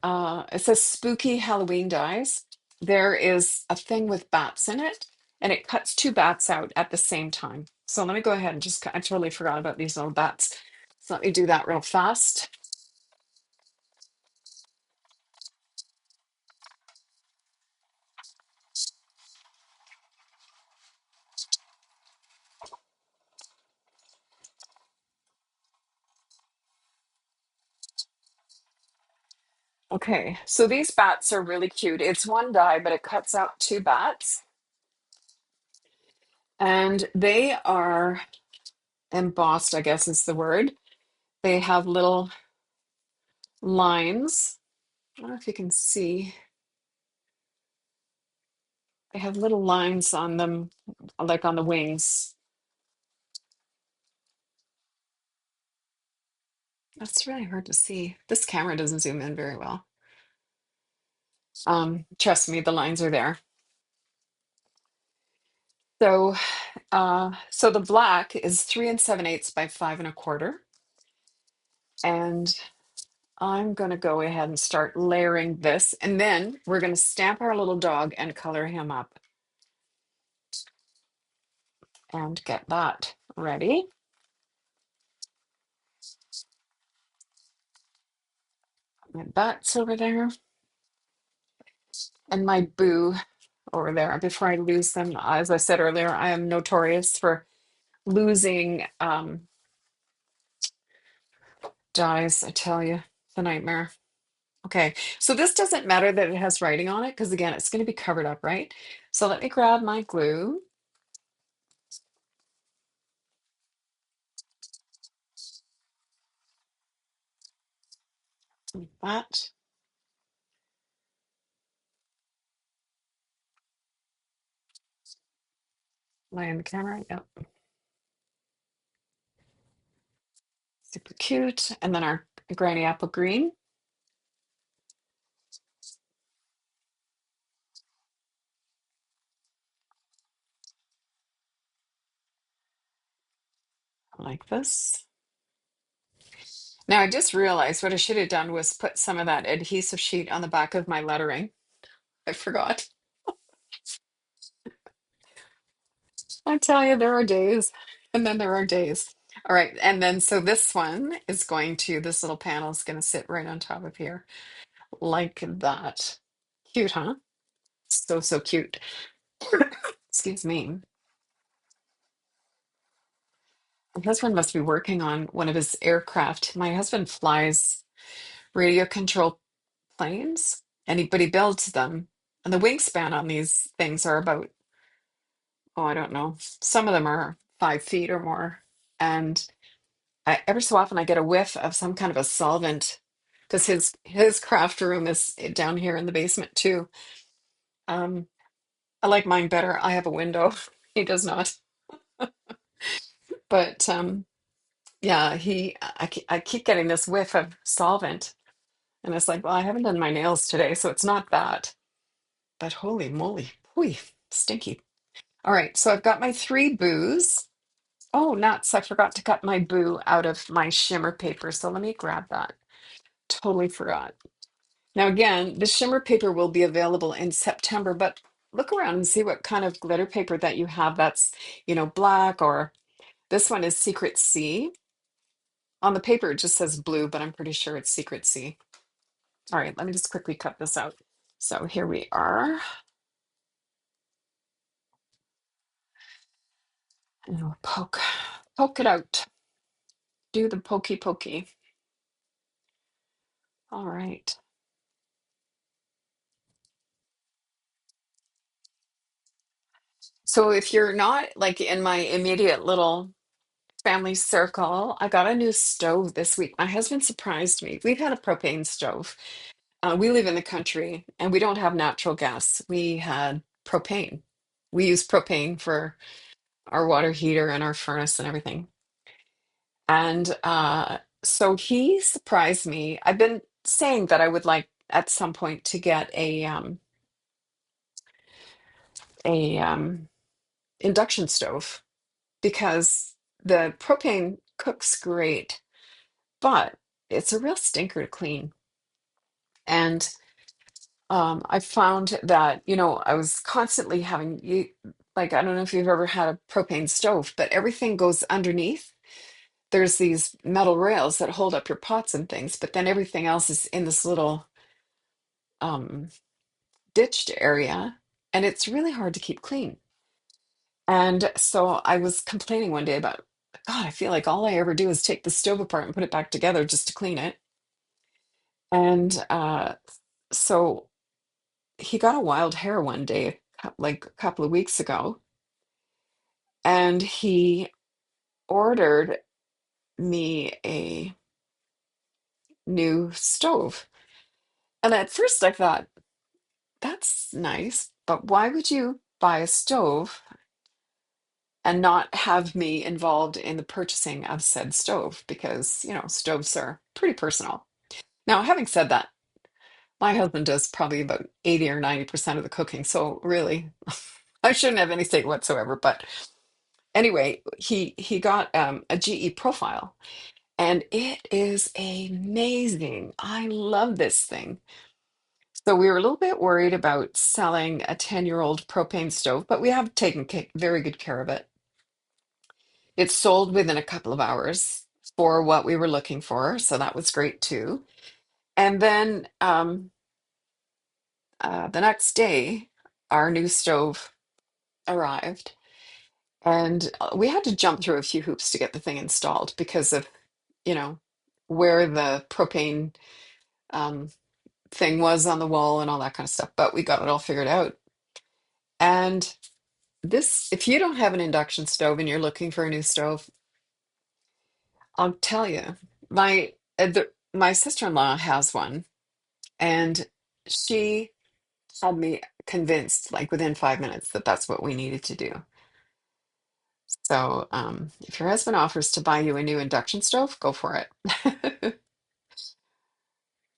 it says spooky Halloween dies. There is a thing with bats in it, and it cuts 2 bats out at the same time. So let me go ahead and just cut. I totally forgot about these little bats. So let me do that real fast. Okay, so these bats are really cute. It's one die, but it cuts out 2 bats, and they are embossed, I guess is the word. They have little lines. I don't know if you can see. They have little lines on them, like on the wings. That's really hard to see. This camera doesn't zoom in very well. Trust me, the lines are there. So, so the black is 3 7/8 by 5 1/4, and I'm going to go ahead and start layering this, and then we're going to stamp our little dog and color him up and get that ready. My butts over there, and my boo over there before I lose them. As I said earlier, I am notorious for losing dies. I tell you, the nightmare. Okay, so this doesn't matter that it has writing on it because again, it's going to be covered up, right? So let me grab my glue. Like that. Lay in the camera. Yep. Super cute. And then our granny apple green, like this. Now I just realized what I should have done was put some of that adhesive sheet on the back of my lettering. I forgot. I tell you, there are days, and then there are days. All right, and then so this one is going to, this little panel is going to sit right on top of here, like that. Cute, huh? So, so cute. Excuse me. My husband must be working on one of his aircraft. My husband flies radio control planes, and but he builds them. And the wingspan on these things are about, oh, I don't know. Some of them are 5 feet or more. And every so often I get a whiff of some kind of a solvent because his craft room is down here in the basement too. Um, I like mine better. I have a window. He does not. But yeah, I keep getting this whiff of solvent, and it's like, well, I haven't done my nails today, so it's not that. But holy moly, whoo, stinky. All right, so I've got my three boos. Oh, nuts! I forgot to cut my boo out of my shimmer paper, so let me grab that. Totally forgot. Now, again, the shimmer paper will be available in September, but look around and see what kind of glitter paper that you have that's, black, or this one is Secret Sea. On the paper, it just says blue, but I'm pretty sure it's Secret Sea. All right, let me just quickly cut this out. So here we are. And we'll poke it out. Do the pokey pokey. All right. So if you're not like in my immediate little family circle, I got a new stove this week. My husband surprised me. We've had a propane stove. We live in the country and we don't have natural gas. We had propane. We use propane for our water heater and our furnace and everything. And so he surprised me. I've been saying that I would like at some point to get a induction stove because the propane cooks great, but it's a real stinker to clean. And I found that, I was constantly having you like I don't know if you've ever had a propane stove, but everything goes underneath. There's these metal rails that hold up your pots and things, but then everything else is in this little um, ditched area, and it's really hard to keep clean. And so I was complaining one day about, God, I feel like all I ever do is take the stove apart and put it back together just to clean it. And so he got a wild hair one day, like a couple of weeks ago, and he ordered me a new stove. And at first I thought, that's nice, but why would you buy a stove and not have me involved in the purchasing of said stove? Because, stoves are pretty personal. Now, having said that, my husband does probably about 80 or 90% of the cooking. So really, I shouldn't have any say whatsoever. But anyway, he got a GE profile and it is amazing. I love this thing. So we were a little bit worried about selling a 10-year-old propane stove, but we have taken very good care of it. It sold within a couple of hours for what we were looking for, so that was great too. And then the next day, our new stove arrived, and we had to jump through a few hoops to get the thing installed because of, you know, where the propane um, thing was on the wall and all that kind of stuff. But we got it all figured out. And this, if you don't have an induction stove and you're looking for a new stove, I'll tell you, my sister-in-law has one, and she had me convinced, like within 5 minutes, that that's what we needed to do. So, if your husband offers to buy you a new induction stove, go for it.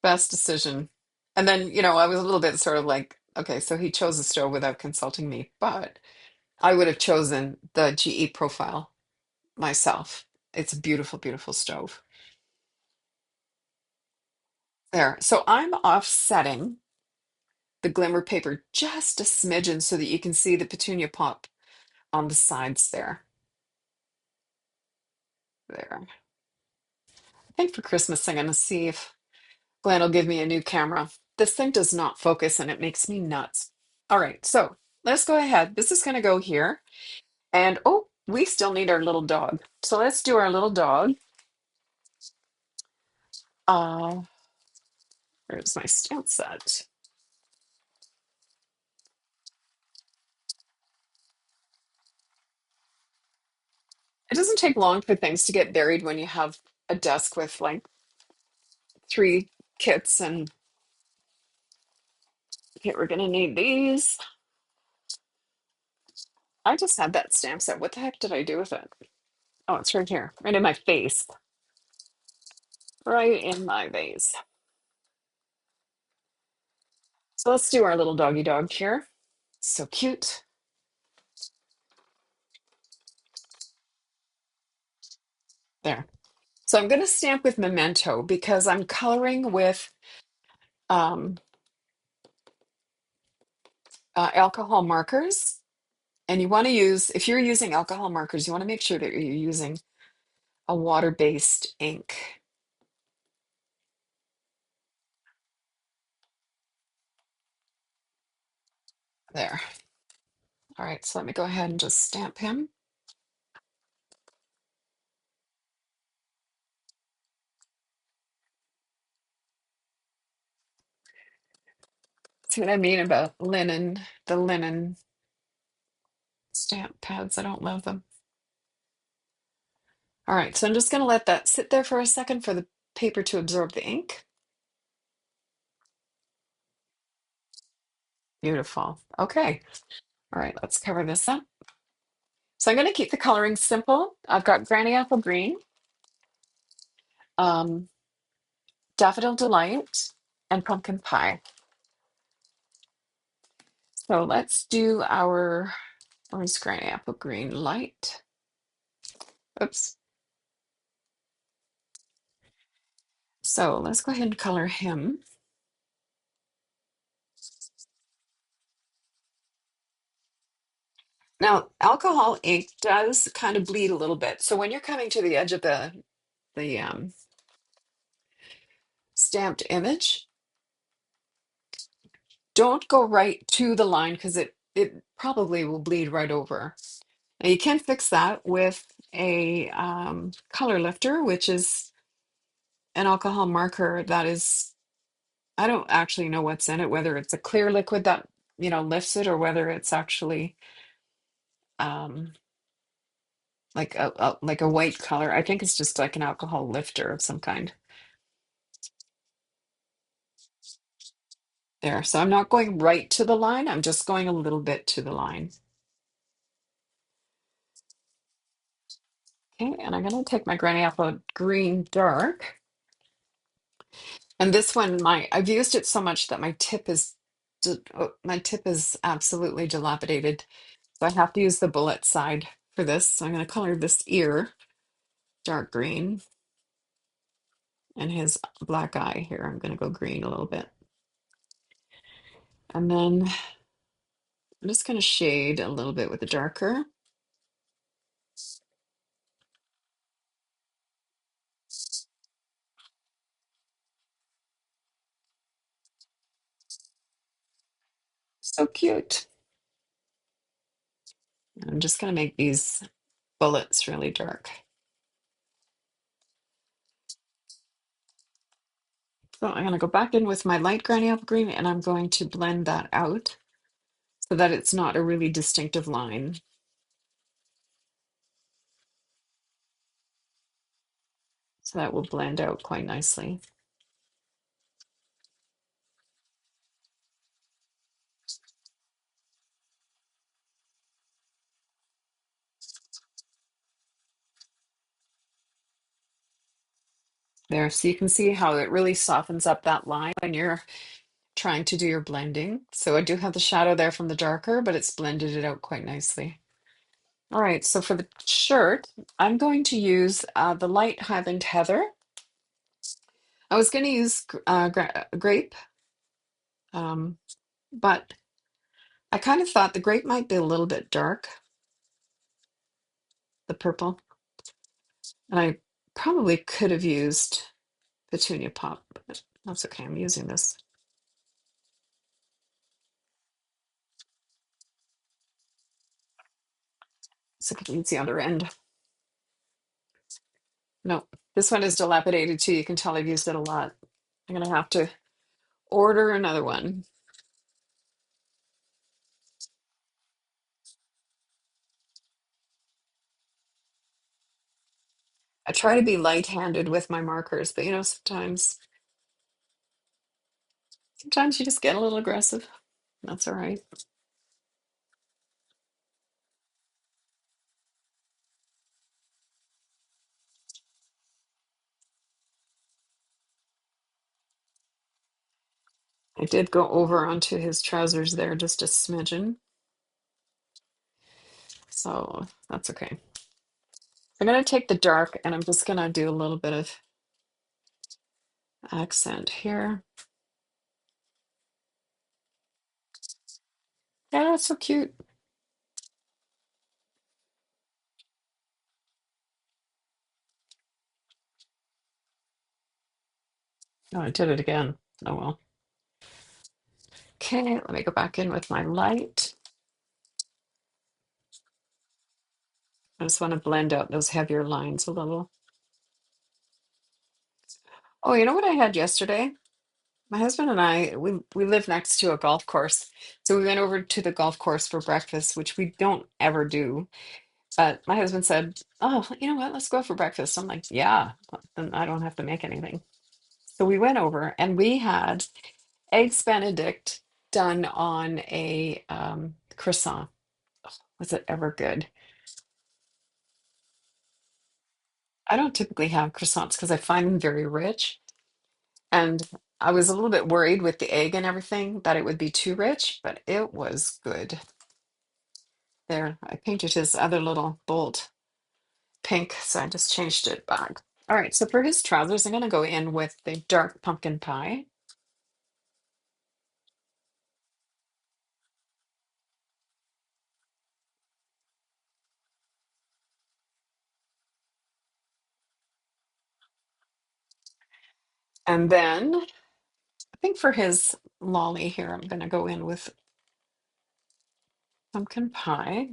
Best decision. And then, I was a little bit sort of like, okay, so he chose a stove without consulting me, but I would have chosen the GE profile myself. It's a beautiful, beautiful stove. There. So I'm offsetting the glimmer paper just a smidgen so that you can see the petunia pop on the sides there. There. I think for Christmas I'm gonna see if Glenn will give me a new camera. This thing does not focus and it makes me nuts. All right, so let's go ahead. This is gonna go here. And oh, we still need our little dog. So let's do our little dog. Uh, where's my stamp set? It doesn't take long for things to get buried when you have a desk with like three kits and okay, we're gonna need these. I just had that stamp set. What the heck did I do with it? Oh, it's right here, right in my face, right in my face. So let's do our little doggy dog here. So cute. There. So I'm gonna stamp with Memento because I'm coloring with um, alcohol markers. And you want to use, if you're using alcohol markers, you want to make sure that you're using a water-based ink. There. All right, so let me go ahead and just stamp him. See what I mean about linen, the linen stamp pads? I don't love them. All right, so I'm just going to let that sit there for a second for the paper to absorb the ink. Beautiful. Okay. All right, let's cover this up. So I'm going to keep the coloring simple. I've got Granny Apple Green, um, Daffodil Delight, and Pumpkin Pie. So let's do our orange Granny Apple Green light. Oops. So let's go ahead and color him. Now, alcohol ink does kind of bleed a little bit. So when you're coming to the edge of the stamped image, don't go right to the line because it probably will bleed right over. Now you can fix that with a color lifter, which is an alcohol marker that is, I don't actually know what's in it, whether it's a clear liquid that, lifts it or whether it's actually um, like a white color. I think it's just like an alcohol lifter of some kind. There. So I'm not going right to the line. I'm just going a little bit to the line. Okay, and I'm going to take my Granny Apple Green Dark. And this one, I've used it so much that my tip is absolutely dilapidated. So I have to use the bullet side for this. So I'm going to color this ear dark green and his black eye here. I'm going to go green a little bit. And then I'm just going to shade a little bit with the darker. So cute. I'm just going to make these bullets really dark. So I'm going to go back in with my light granny apple green and I'm going to blend that out so that it's not a really distinctive line. So that will blend out quite nicely. There, so you can see how it really softens up that line when you're trying to do your blending. So I do have the shadow there from the darker, but it's blended it out quite nicely. All right, so for the shirt, I'm going to use the light Highland Heather. I was going to use grape, um, but I kind of thought the grape might be a little bit dark, the purple, and I probably could have used Petunia Pop, but that's okay. I'm using this. So I can use the other end. No, this one is dilapidated too. You can tell I've used it a lot. I'm gonna have to order another one. I try to be light-handed with my markers, but you know, sometimes you just get a little aggressive. That's all right. I did go over onto his trousers there just a smidgen, so that's okay. I'm gonna take the dark and I'm just gonna do a little bit of accent here. Yeah, that's so cute. Oh, I did it again. Oh well. Okay, let me go back in with my light. I just want to blend out those heavier lines a little. Oh, you know what I had yesterday? My husband and I, we live next to a golf course. So we went over to the golf course for breakfast, which we don't ever do. But my husband said, "Oh, you know what? Let's go for breakfast." I'm like, "Yeah, then I don't have to make anything." So we went over and we had eggs Benedict done on a croissant. Was it ever good? I don't typically have croissants because I find them very rich. And I was a little bit worried with the egg and everything that it would be too rich, but it was good. There, I painted his other little bolt pink, so I just changed it back. All right, so for his trousers, I'm going to go in with the dark pumpkin pie. And then I think for his lolly here, I'm going to go in with pumpkin pie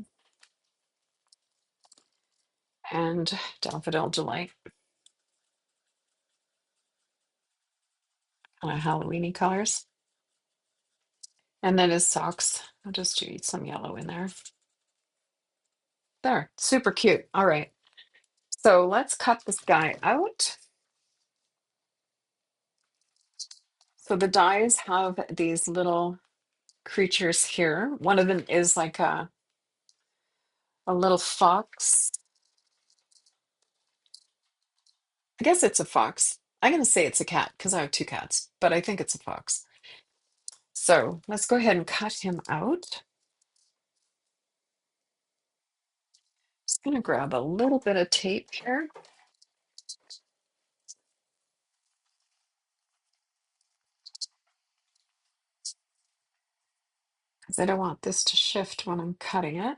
and daffodil delight, kind of Halloween-y colors. And then his socks, I'll just do some yellow in there. There, super cute. All right. So let's cut this guy out. So the dies have these little creatures here. One of them is like a little fox. I guess it's a fox. I'm going to say it's a cat because I have two cats, but I think it's a fox. So let's go ahead and cut him out. Just going to grab a little bit of tape here. Because I don't want this to shift when I'm cutting it.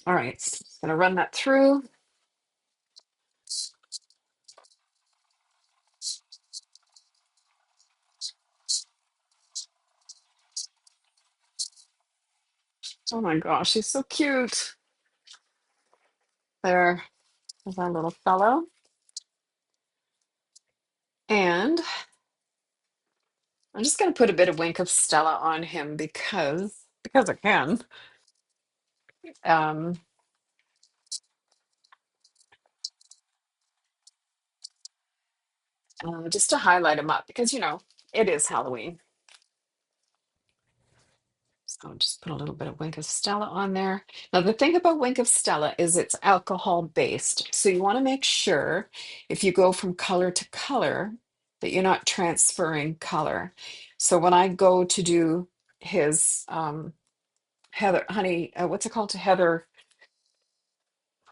All right, so just gonna run that through. Oh my gosh, he's so cute. There's our little fellow. And I'm just gonna put a bit of Wink of Stella on him because I can. Um, just to highlight him up because it is Halloween. So just put a little bit of Wink of Stella on there. Now, the thing about Wink of Stella is it's alcohol based. So you want to make sure if you go from color to color that you're not transferring color. So when I go to do his Heather, honey, what's it called to Heather?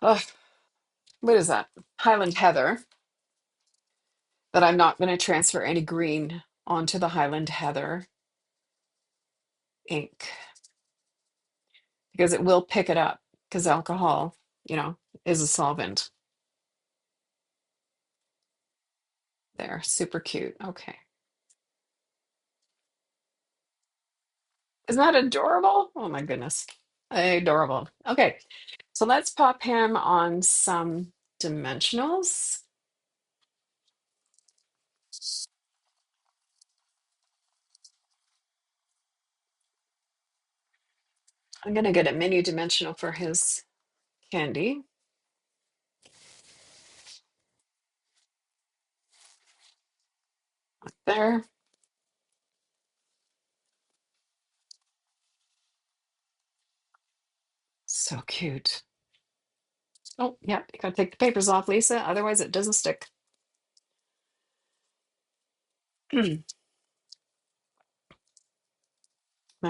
Oh, what is that? Highland Heather, that I'm not going to transfer any green onto the Highland Heather ink because it will pick it up because alcohol, you know, is a solvent. There, super cute. Okay. Isn't that adorable? Oh my goodness. Adorable. Okay. So let's pop him on some dimensionals. I'm going to get a mini dimensional for his candy. There. So cute. Oh, yeah. You got to take the papers off, Lisa. Otherwise, it doesn't stick. There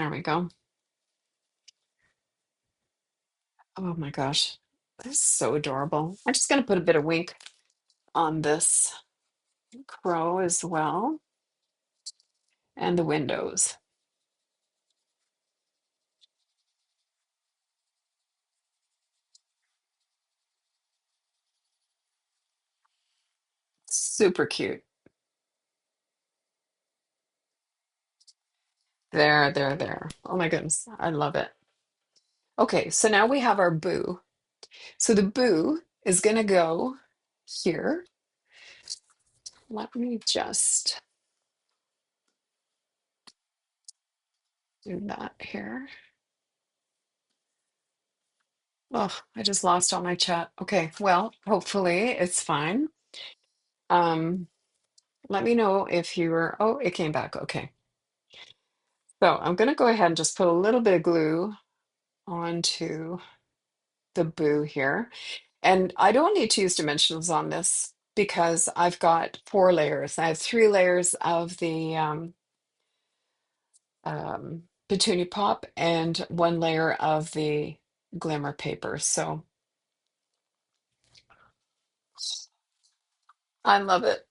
we go. Oh my gosh. That's so adorable. I'm just going to put a bit of Wink on this crow as well and the windows. Super cute. There, there, there. Oh my goodness. I love it. Okay, so now we have our boo. So the boo is going to go here. Let me just do that here. Oh, I just lost all my chat. Okay, well, hopefully it's fine. Um, Let me know if you were, oh, it came back. Okay. So I'm going to go ahead and just put a little bit of glue onto the boo here. And I don't need to use dimensionals on this because I've got 4 layers. I have 3 layers of the petunia pop and 1 layer of the glimmer paper. So I love it.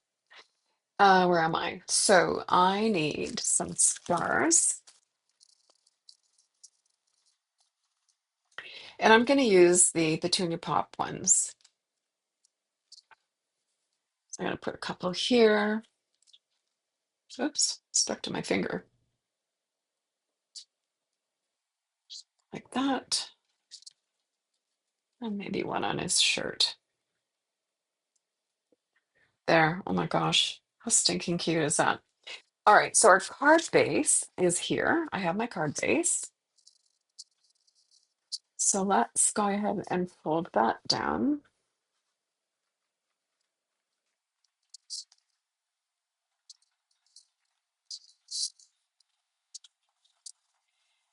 Where am I? So I need some stars. And I'm going to use the petunia pop ones. So I'm going to put a couple here. Oops, stuck to my finger. Like that. And maybe one on his shirt. There. Oh my gosh. How stinking cute is that? All right, so our card base is here. I have my card base. So let's go ahead and fold that down.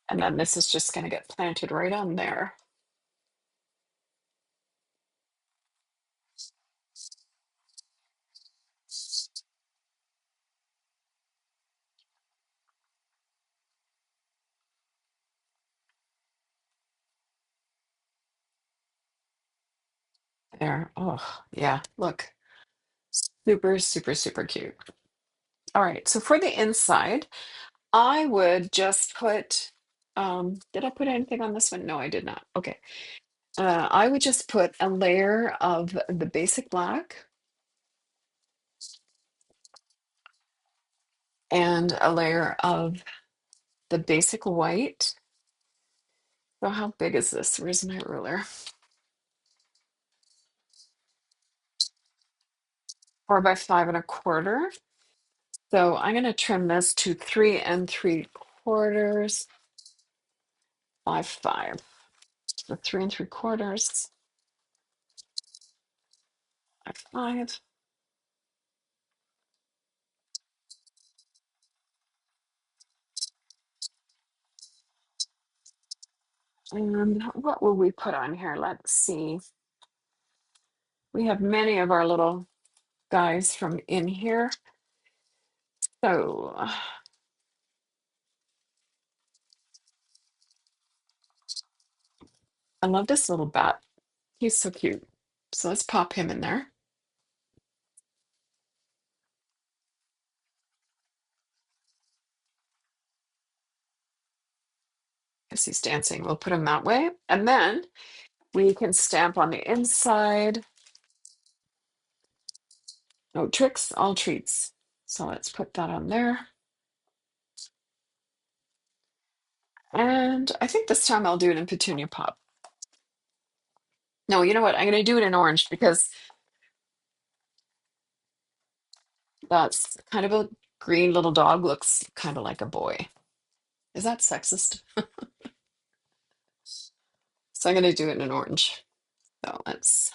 And then this is just going to get planted right on there. There. Oh, yeah. Look. Super, super, super cute. All right. So for the inside, I would just put, did I put anything on this one? No, I did not. Okay. I would just put a layer of the basic black and a layer of the basic white. So how big is this? Where's my ruler? 4 by 5 1/4. So I'm going to trim this to 3 3/4 by 5. So 3 3/4 by 5. And what will we put on here? Let's see. We have many of our little guys from in here. So I love this little bat. He's so cute. So let's pop him in there. Because he's dancing. We'll put him that way. And then we can stamp on the inside. No tricks, all treats. So let's put that on there. And I think this time I'll do it in Petunia Pop. No, you know what? I'm going to do it in orange because that's kind of a green little dog, looks kind of like a boy. Is that sexist? So I'm going to do it in orange. So let's,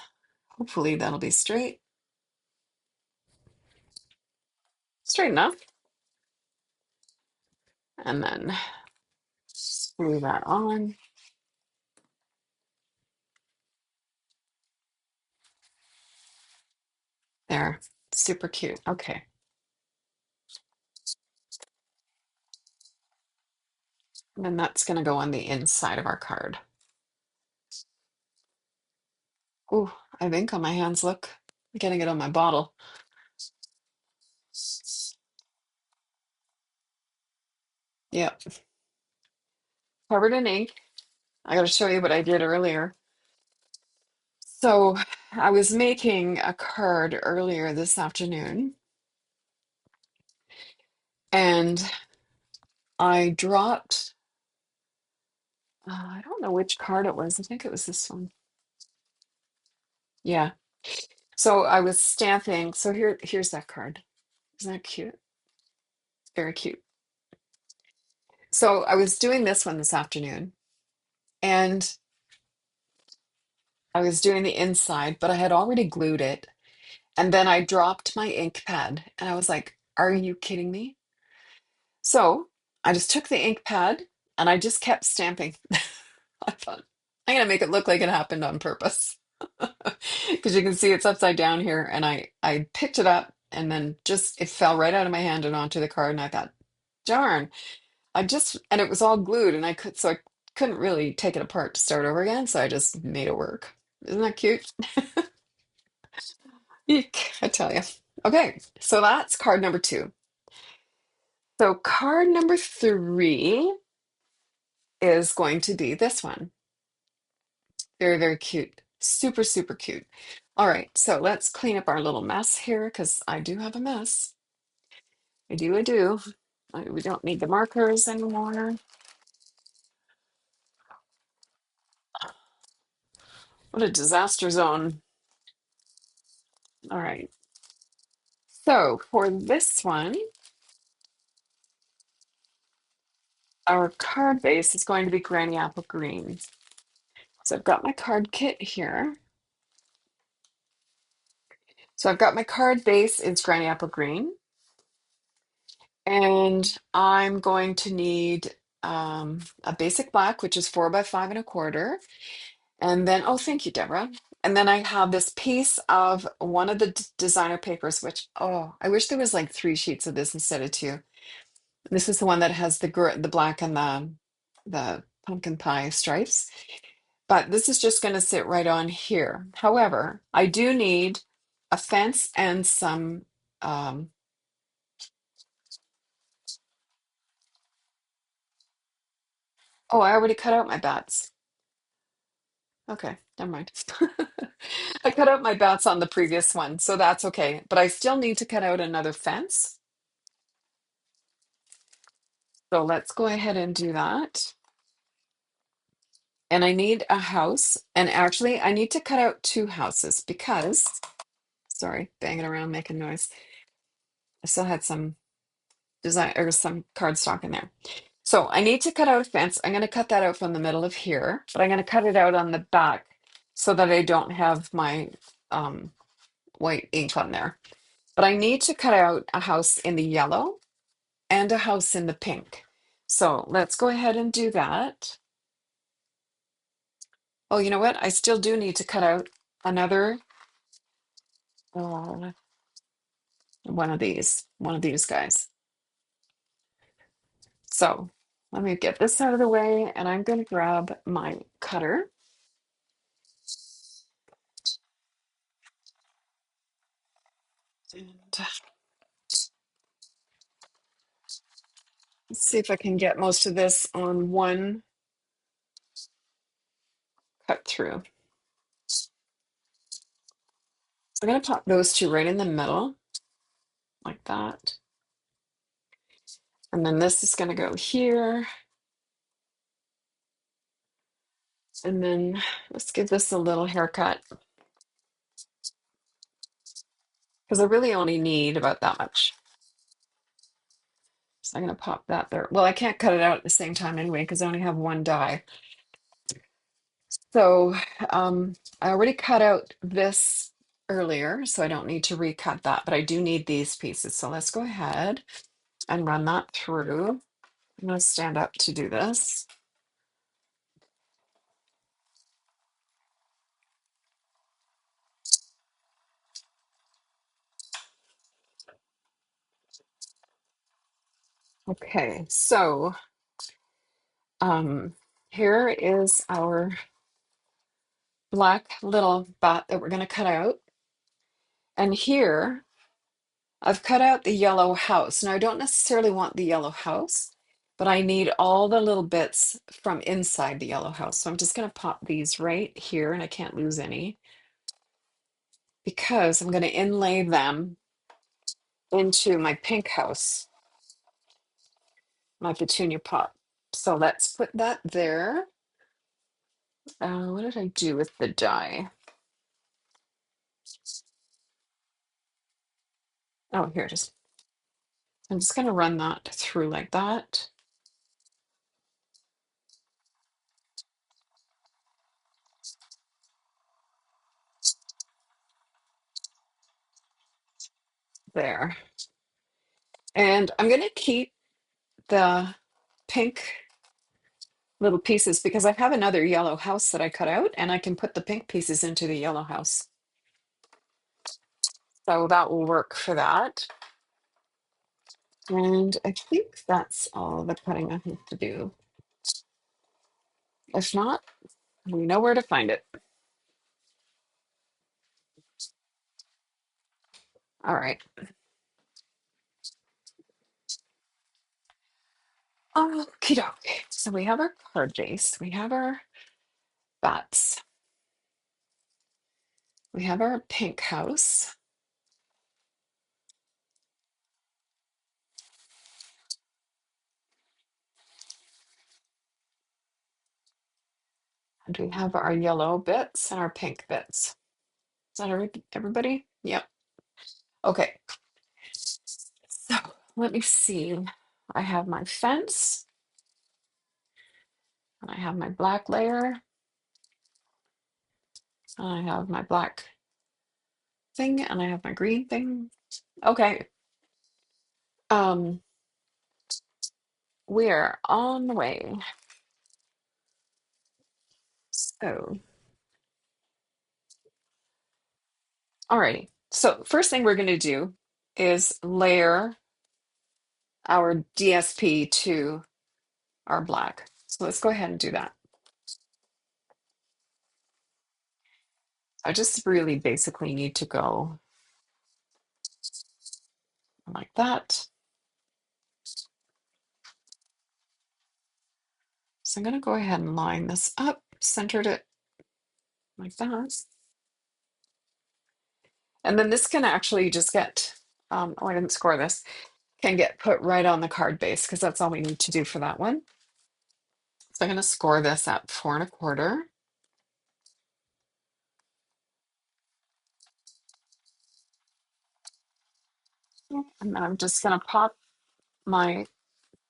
hopefully that'll be straight. Straight enough. And then glue that on. There. Super cute. Okay. And then that's going to go on the inside of our card. Ooh, I have ink on my hands. Look, I'm getting it on my bottle. Yep. Covered in ink. I got to show you what I did earlier. So I was making a card earlier this afternoon and I dropped, I don't know which card it was. I think it was this one. Yeah. So I was stamping. So here's that card. Isn't that cute? Very cute. So I was doing this one this afternoon and I was doing the inside, but I had already glued it. And then I dropped my ink pad and I was like, are you kidding me? So I just took the ink pad and I just kept stamping. I thought, I'm gonna make it look like it happened on purpose. Because you can see it's upside down here. And I picked it up and then just it fell right out of my hand and onto the card. And I thought, darn, and it was all glued and I couldn't really take it apart to start over again. So I just made it work. Isn't that cute? Eek, I tell you. Okay, so that's card number 2. So card number 3 is going to be this one. Very, very cute. Super, super cute. All right, so let's clean up our little mess here because I do have a mess. I do, I do. We don't need the markers anymore. What a disaster zone. All right. So for this one, our card base is going to be Granny Apple Green. So I've got my card kit here. So I've got my card base, it's Granny Apple Green. And I'm going to need a basic black, which is 4 by 5 1/4. And then, oh, thank you, Deborah. And then I have this piece of one of the designer papers, which, oh, I wish there was like 3 sheets of this instead of 2. This is the one that has the black and the pumpkin pie stripes. But this is just going to sit right on here. However, I do need a fence and some, um, oh, I already cut out my bats. Okay, never mind. I cut out my bats on the previous one, so that's okay. But I still need to cut out another fence. So let's go ahead and do that. And I need a house. And actually, I need to cut out two houses because, sorry, banging around, making noise. I still had some design or some cardstock in there. So I need to cut out a fence. I'm going to cut that out from the middle of here, but I'm going to cut it out on the back so that I don't have my um, white ink on there. But I need to cut out a house in the yellow and a house in the pink. So let's go ahead and do that. Oh, you know what? I still do need to cut out another uh, one of these guys. So let me get this out of the way, and I'm going to grab my cutter. And let's see if I can get most of this on one cut through. So I'm going to pop those two right in the middle, like that. And then this is going to go here. And then let's give this a little haircut because I really only need about that much. So I'm going to pop that there. Well, I can't cut it out at the same time anyway because I only have one die. So I already cut out this earlier, so I don't need to recut that, but I do need these pieces. So let's go ahead and run that through. I'm going to stand up to do this. Okay, so here is our black little bat that we're going to cut out. And here I've cut out the yellow house. Now I don't necessarily want the yellow house, but I need all the little bits from inside the yellow house. So I'm just going to pop these right here, and I can't lose any because I'm going to inlay them into my pink house, my petunia pot. So let's put that there. What did I do with the die? Oh, here it is. I'm just going to run that through like that. There. And I'm going to keep the pink little pieces because I have another yellow house that I cut out, and I can put the pink pieces into the yellow house. So that will work for that. And I think that's all the cutting I have to do. If not, we know where to find it. All right. Okie doke. So we have our card base, we have our bats, we have our pink house. And we have our yellow bits and our pink bits. Is that everybody? Yep. Okay. So let me see. I have my fence, and I have my black layer, and I have my black thing, and I have my green thing. Okay. Um, we're on the way. So, alrighty. So first thing we're going to do is layer our DSP to our black. So let's go ahead and do that. I just really basically need to go like that. So I'm going to go ahead and line this up, centered it like that. And then this can actually just get, oh, I didn't score this, can get put right on the card base because that's all we need to do for that one. So I'm going to score this at 4 1/4. And then I'm just going to pop my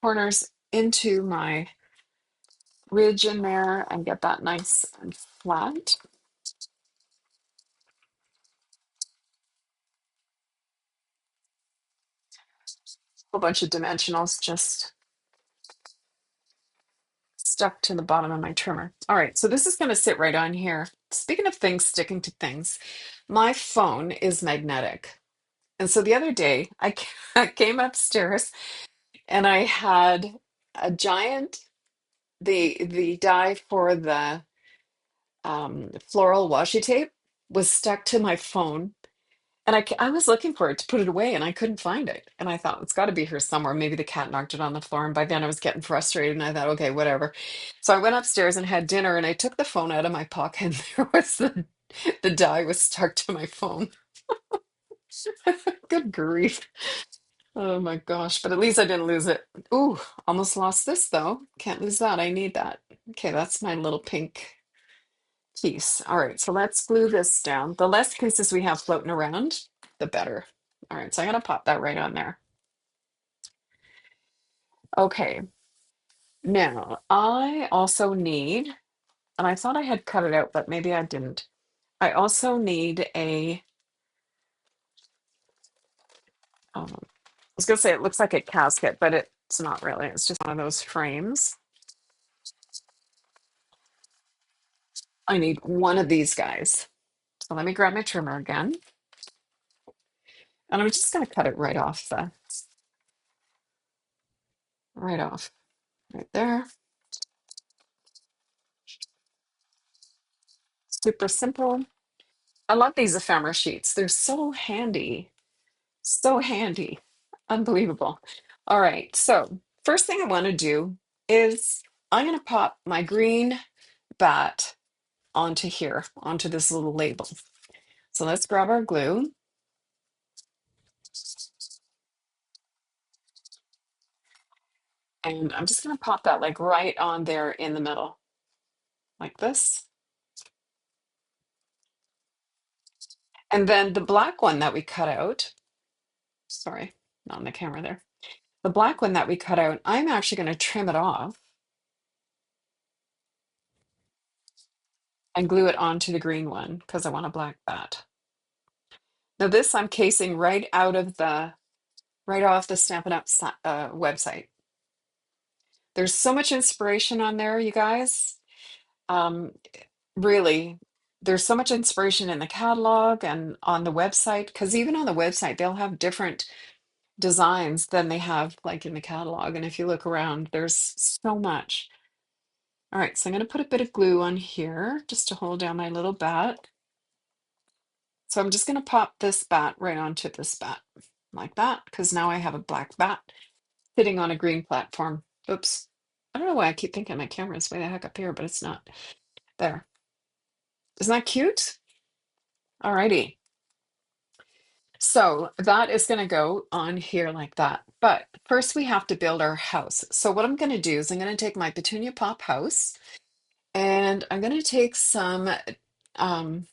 corners into my ridge in there and get that nice and flat. A whole bunch of dimensionals just stuck to the bottom of my trimmer. All right, so this is going to sit right on here. Speaking of things sticking to things, my phone is magnetic. And so the other day I came upstairs and I had a giant, the die for the floral washi tape was stuck to my phone. And I was looking for it to put it away and I couldn't find it. And I thought, it's got to be here somewhere. Maybe the cat knocked it on the floor. And by then I was getting frustrated and I thought, okay, whatever. So I went upstairs and had dinner and I took the phone out of my pocket and there was the die was stuck to my phone. Good grief. Oh my gosh. But at least I didn't lose it. Ooh, almost lost this though. Can't lose that. I need that. Okay, that's my little pink piece. All right, so let's glue this down. The less pieces we have floating around, the better. All right, so I'm gonna pop that right on there. Okay, now I also need, and I thought I had cut it out, but maybe I didn't. I also need I was gonna say it looks like a casket, but it's not really. It's just one of those frames. I need one of these guys. So let me grab my trimmer again. And I'm just gonna cut it right off, right there. Super simple. I love these ephemera sheets. They're so handy. So handy. Unbelievable. All right. So, first thing I want to do is I'm going to pop my green bat onto here, onto this little label. So, let's grab our glue. And I'm just going to pop that like right on there in the middle, like this. And then the black one that we cut out, sorry, not on the camera there. The black one that we cut out, I'm actually going to trim it off and glue it onto the green one because I want a black bat. Now this I'm casing right off the Stampin' Up website. There's so much inspiration on there, you guys. Um, really, there's so much inspiration in the catalog and on the website because even on the website they'll have different designs than they have like in the catalog. And if you look around, there's so much. All right, so I'm going to put a bit of glue on here just to hold down my little bat. So I'm just going to pop this bat right onto this bat like that because now I have a black bat sitting on a green platform. Oops. I don't know why I keep thinking my camera is way the heck up here, but it's not. There. Isn't that cute? Alrighty. So that is going to go on here like that. But first we have to build our house. So what I'm going to do is I'm going to take my Petunia Pop house and I'm going to take some um,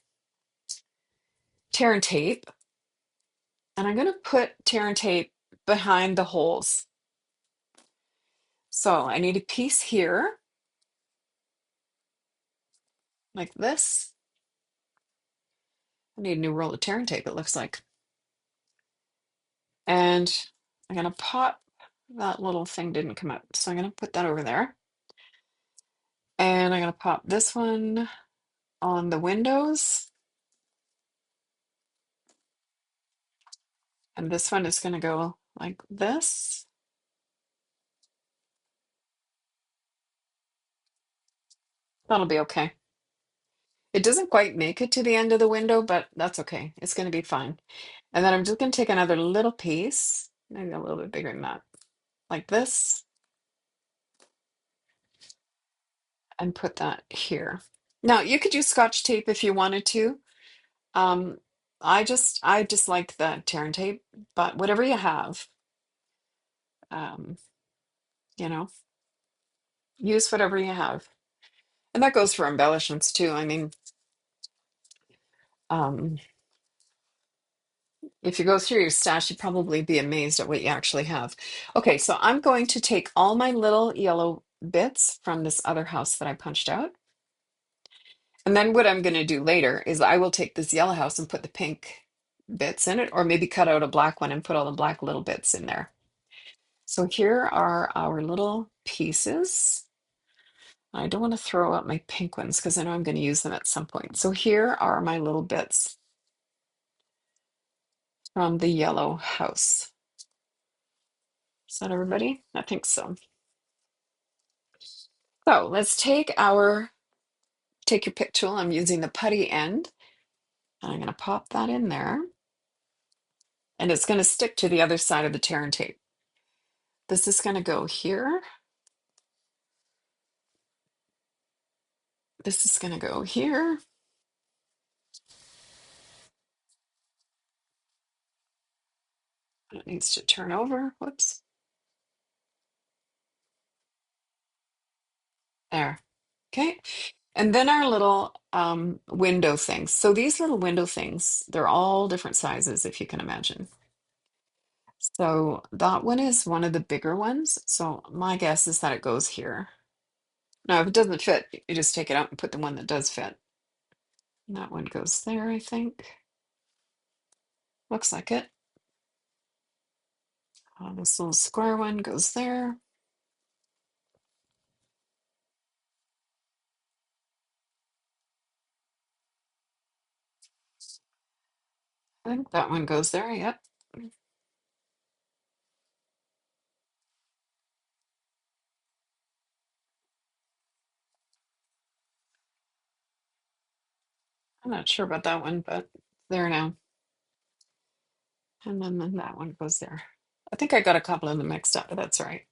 tear and tape and I'm going to put tear and tape behind the holes. So I need a piece here like this. I need a new roll of tear and tape, it looks like. And I'm going to pop, that little thing didn't come up. So I'm going to put that over there. And I'm going to pop this one on the windows. And this one is going to go like this. That'll be okay. It doesn't quite make it to the end of the window, but that's okay. It's going to be fine. And then I'm just going to take another little piece, maybe a little bit bigger than that, like this, and put that here. Now you could use Scotch tape if you wanted to. Um, I just like the tear and tape, but whatever you have, um, you know, use whatever you have. And that goes for embellishments too. I mean, um, if you go through your stash, you'd probably be amazed at what you actually have. Okay, so I'm going to take all my little yellow bits from this other house that I punched out. And then what I'm going to do later is I will take this yellow house and put the pink bits in it, or maybe cut out a black one and put all the black little bits in there. So here are our little pieces. I don't want to throw out my pink ones because I know I'm going to use them at some point. So here are my little bits from the yellow house. Is that everybody? I think so. So let's take your pick tool. I'm using the putty end. And I'm going to pop that in there. And it's going to stick to the other side of the tear and tape. This is going to go here. This is going to go here. It needs to turn over. Whoops. There. Okay. And then our little window things. So these little window things, they're all different sizes, if you can imagine. So that one is one of the bigger ones. So my guess is that it goes here. Now, if it doesn't fit, you just take it out and put the one that does fit. And that one goes there, I think. Looks like it. This little square one goes there. I think that one goes there. Yep. I'm not sure about that one, but there now. And then that one goes there. I think I got a couple of them mixed up, but that's all right.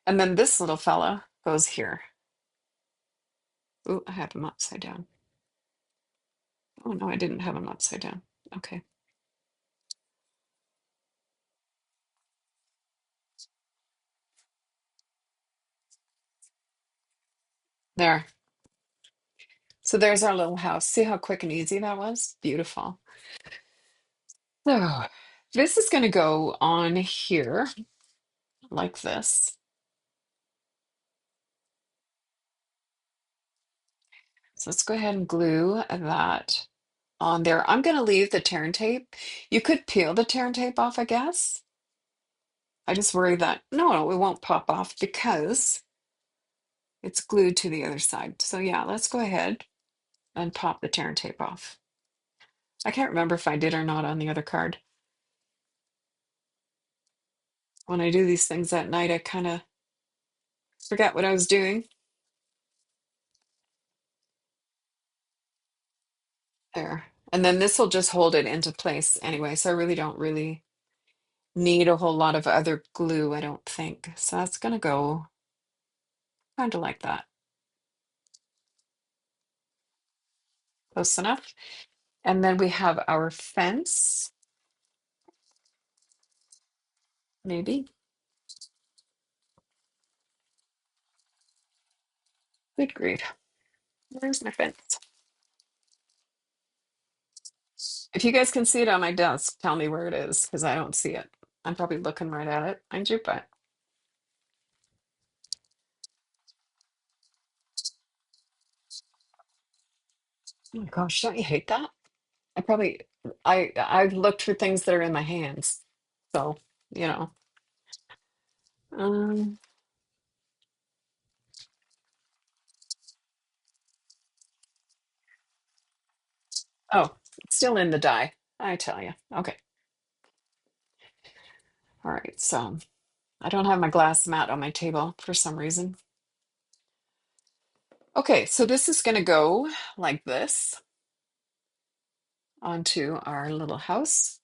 And then this little fella goes here. Ooh, I have him upside down. Oh no, I didn't have him upside down. Okay. There. So there's our little house. See how quick and easy that was? Beautiful. So this is going to go on here like this. So let's go ahead and glue that on there. I'm going to leave the tear and tape. You could peel the tear and tape off, I guess. I just worry that, no, it won't pop off because it's glued to the other side. So yeah, let's go ahead and pop the tear and tape off. I can't remember if I did or not on the other card. When I do these things at night, I kind of forget what I was doing. There. And then this will just hold it into place anyway. So I really don't need a whole lot of other glue, I don't think. So that's going to go kind of like that. Close enough. And then we have our fence, maybe. Good grief. Where's my fence? If you guys can see it on my desk, tell me where it is because I don't see it. I'm probably looking right at it. Mind you, but oh my gosh, don't you hate that? I probably I've looked for things that are in my hands. So, you know. Um, oh, it's still in the die. I tell you. Okay. All right. So I don't have my glass mat on my table for some reason. Okay, so this is going to go like this onto our little house.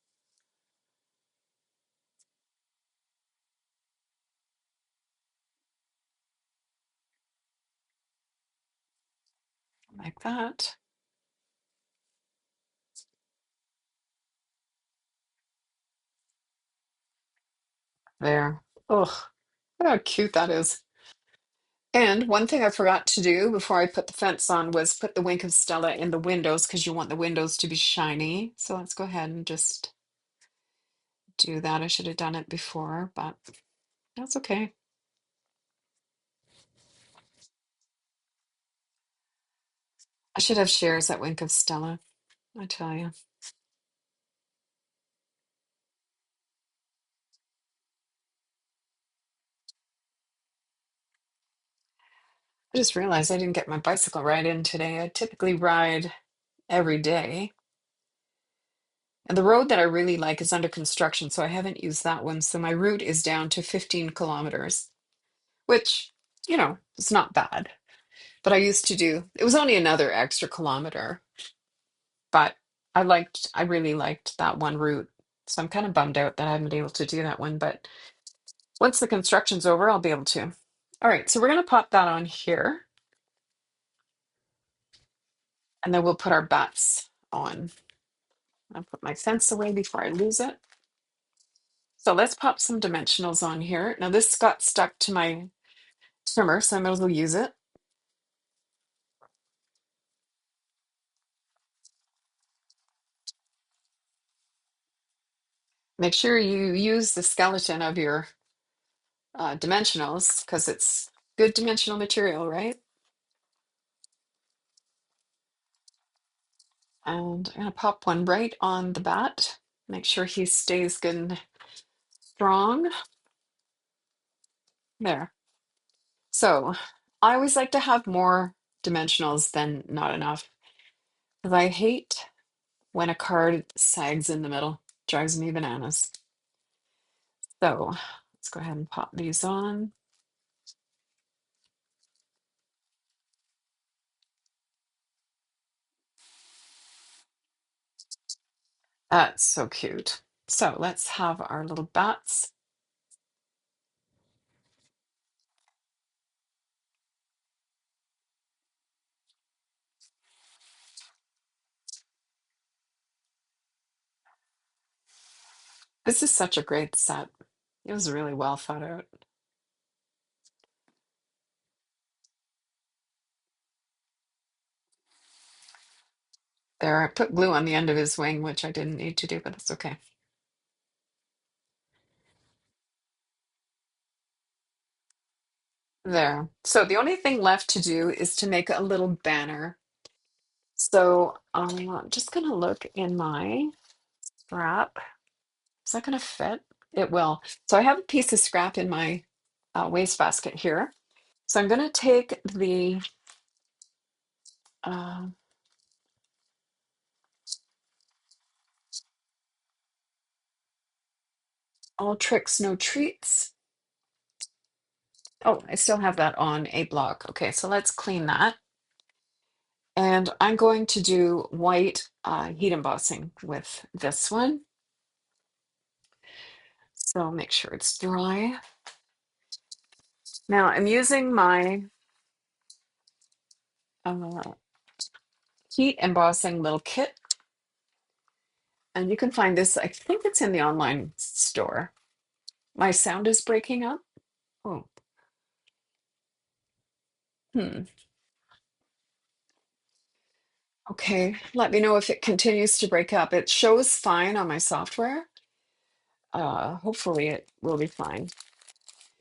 like that. There. Ugh, look how cute that is. And one thing I forgot to do before I put the fence on was put the Wink of Stella in the windows because you want the windows to be shiny. So let's go ahead and just do that. I should have done it before, but that's okay. I should have shares at Wink of Stella, I tell you. I just realized I didn't get my bicycle ride in today. I typically ride every day. And the road that I really like is under construction, so I haven't used that one. So my route is down to 15 kilometers, which, it's not bad. But I used to do, it was only another extra kilometer, but I really liked that one route. So I'm kind of bummed out that I haven't been able to do that one. But once the construction's over, I'll be able to. All right, so we're going to pop that on here, and then we'll put our bats on. I'll put my fence away before I lose it. So let's pop some dimensionals on here. Now this got stuck to my trimmer, so I might as well use it. Make sure you use the skeleton of your dimensionals because it's good dimensional material, right? And I'm gonna pop one right on the bat. Make sure he stays good and strong. There. So I always like to have more dimensionals than not enough because I hate when a card sags in the middle. Drives me bananas. So let's go ahead and pop these on. That's so cute. So let's have our little bats. This is such a great set. It was really well thought out. There, I put glue on the end of his wing, which I didn't need to do, but that's okay. There. So the only thing left to do is to make a little banner. So I'm just gonna look in my scrap. Is that gonna fit? It will. So I have a piece of scrap in my wastebasket here. So I'm gonna take the uh, All Tricks, No Treats. Oh, I still have that on a block. Okay, so let's clean that. And I'm going to do white heat embossing with this one. So make sure it's dry. Now I'm using my uh, heat embossing little kit. And you can find this, I think it's in the online store. My sound is breaking up. Oh, hmm. Okay, let me know if it continues to break up. It shows fine on my software. Hopefully it will be fine.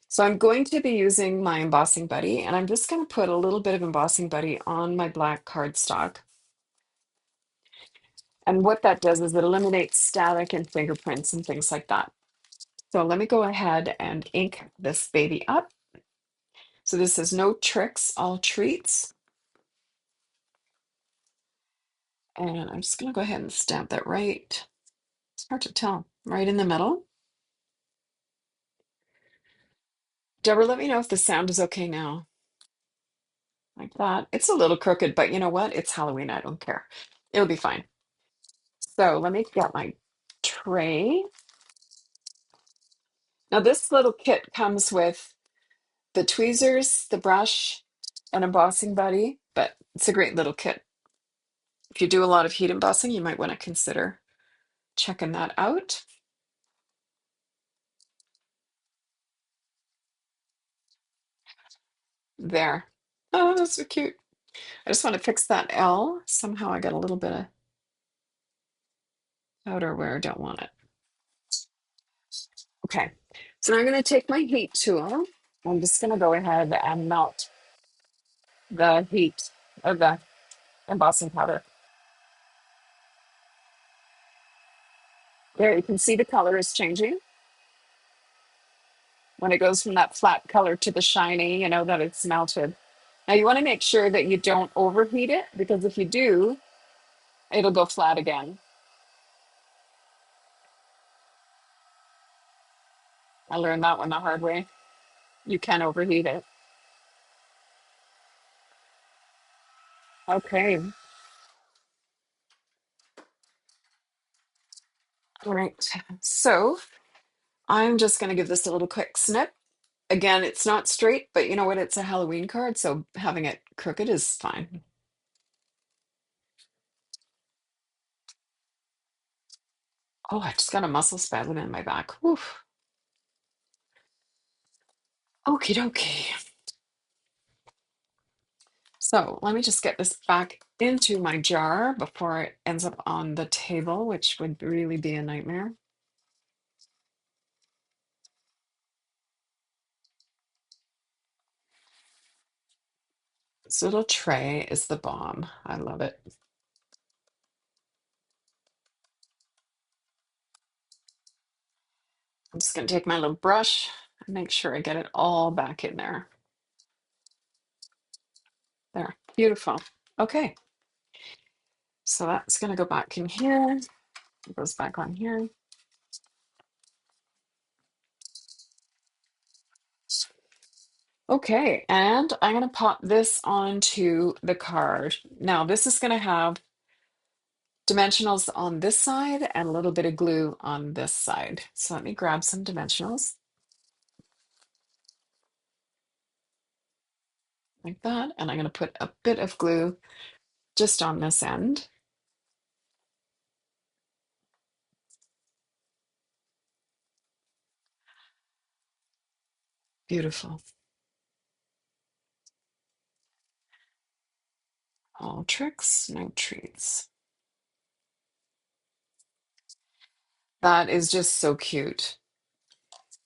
So I'm going to be using my embossing buddy, and I'm just going to put a little bit of embossing buddy on my black cardstock. And what that does is it eliminates static and fingerprints and things like that. So let me go ahead and ink this baby up. So this is No Tricks, All Treats. And I'm just going to go ahead and stamp that right. It's hard to tell, right in the middle. Deborah, let me know if the sound is okay now. Like that. It's a little crooked, but you know what? It's Halloween. I don't care. It'll be fine. So let me get my tray. Now, this little kit comes with the tweezers, the brush, an embossing buddy, but it's a great little kit. If you do a lot of heat embossing, you might want to consider checking that out. There. Oh, that's so cute. I just want to fix that L. Somehow I got a little bit of powder where I don't want it. Okay, so now I'm going to take my heat tool. I'm just going to go ahead and melt the heat of the embossing powder. There, you can see the color is changing. When it goes from that flat color to the shiny, you know that it's melted. Now you want to make sure that you don't overheat it, because if you do, it'll go flat again. I learned that one the hard way. You can overheat it. Okay. All right. So I'm just going to give this a little quick snip. Again, it's not straight, but you know what? It's a Halloween card, so having it crooked is fine. Oh, I just got a muscle spasm in my back. Whew. Okie dokie. So let me just get this back into my jar before it ends up on the table, which would really be a nightmare. This little tray is the bomb. I love it. I'm just going to take my little brush and make sure I get it all back in there. There, beautiful. Okay, so that's going to go back in here. It goes back on here. Okay, and I'm going to pop this onto the card. Now, this is going to have dimensionals on this side and a little bit of glue on this side. So let me grab some dimensionals like that, and I'm going to put a bit of glue just on this end. Beautiful. All tricks, no treats. That is just so cute.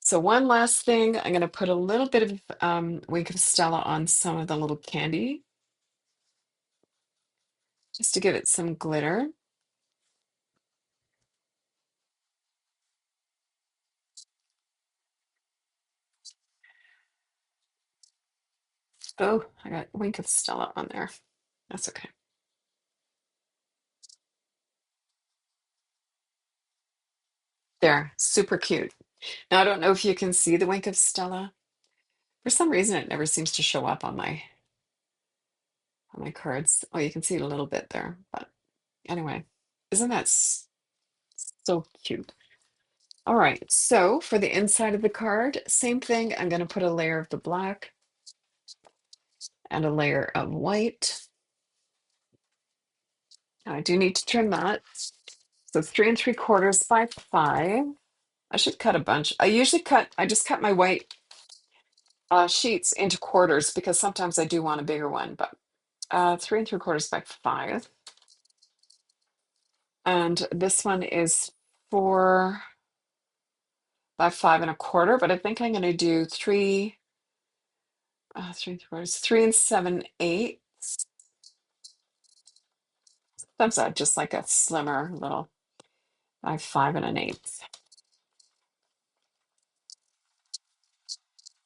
So one last thing, I'm going to put a little bit of Wink of Stella on some of the little candy, just to give it some glitter. Oh, I got Wink of Stella on there. That's okay. There, super cute. Now I don't know if you can see the Wink of Stella. For some reason, it never seems to show up on my cards. Oh, you can see it a little bit there, but anyway, isn't that so cute? All right, so for the inside of the card, same thing. I'm going to put a layer of the black and a layer of white. Now, I do need to trim that. So 3 3/4 by 5. I should cut a bunch. I just cut my white sheets into quarters because sometimes I do want a bigger one, but 3 3/4 by 5. And this one is 4 by 5 1/4, but I think I'm going to do 3 3/4, 3 7/8. Sometimes I just like a slimmer little by 5 1/8,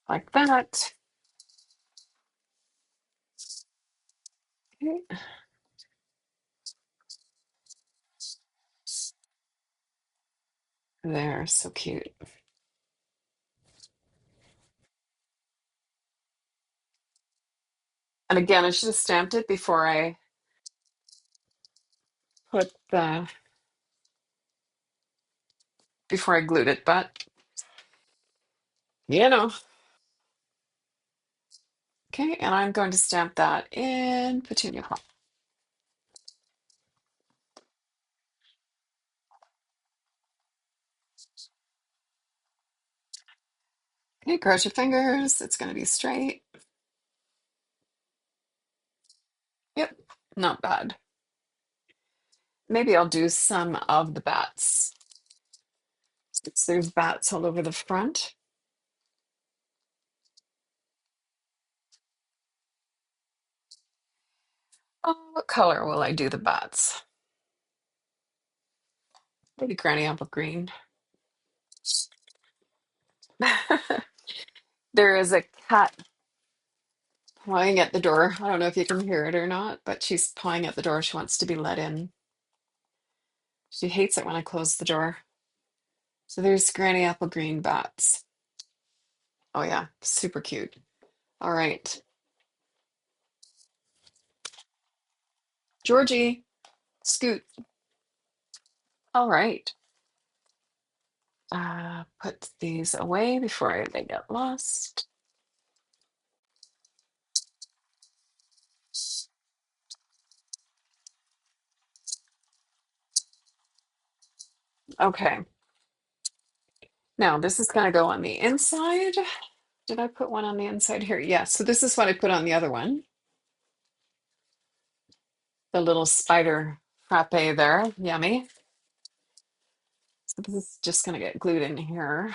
like that. Okay. There, so cute. And again, I should have stamped it put the before I glued it, but you know, Okay, and I'm going to stamp that in Petunia Pop. Okay, cross your fingers. It's going to be straight. Yep, not bad. Maybe I'll do some of the bats. Since there's bats all over the front. Oh, what color will I do the bats? Maybe granny apple green. There is a cat pawing at the door. I don't know if you can hear it or not, but she's pawing at the door. She wants to be let in. She hates it when I close the door. So there's granny apple green bats. Oh yeah, super cute. All right. Georgie, scoot. All right. Put these away before they get lost. Okay. Now this is going to go on the inside. Did I put one on the inside here? Yes. So this is what I put on the other one. The little spider frappe there. Yummy. So this is just going to get glued in here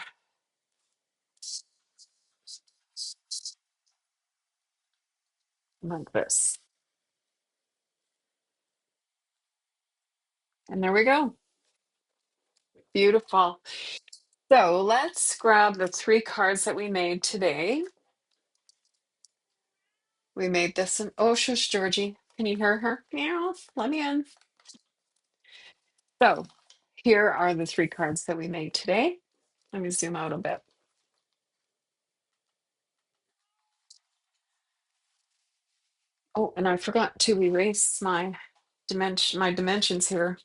like this. And there we go. Beautiful. So let's grab the 3 cards that we made today. We made this one. Oh, shush, Georgie. Can you hear her? Meow. Let me in. So here are the 3 cards that we made today. Let me zoom out a bit. Oh, and I forgot to erase my dimensions here.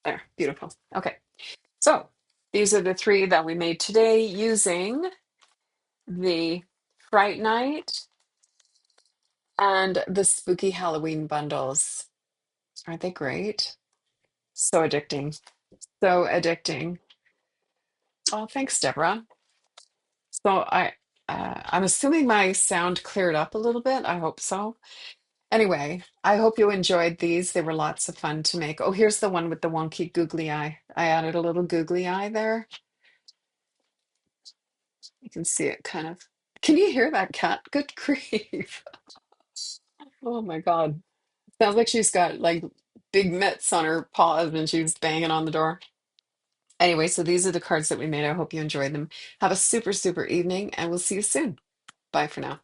There, beautiful. Okay. So these are the 3 that we made today using the Fright Night and the Spooky Halloween bundles. Aren't they great? So addicting. So addicting. Oh, thanks, Deborah. So I'm assuming my sound cleared up a little bit. I hope so. Anyway, I hope you enjoyed these. They were lots of fun to make. Oh, here's the one with the wonky googly eye. I added a little googly eye there. You can see it kind of. Can you hear that cat? Good grief. Oh my God. Sounds like she's got like big mitts on her paws and she's banging on the door. Anyway, so these are the cards that we made. I hope you enjoyed them. Have a super, super evening and we'll see you soon. Bye for now.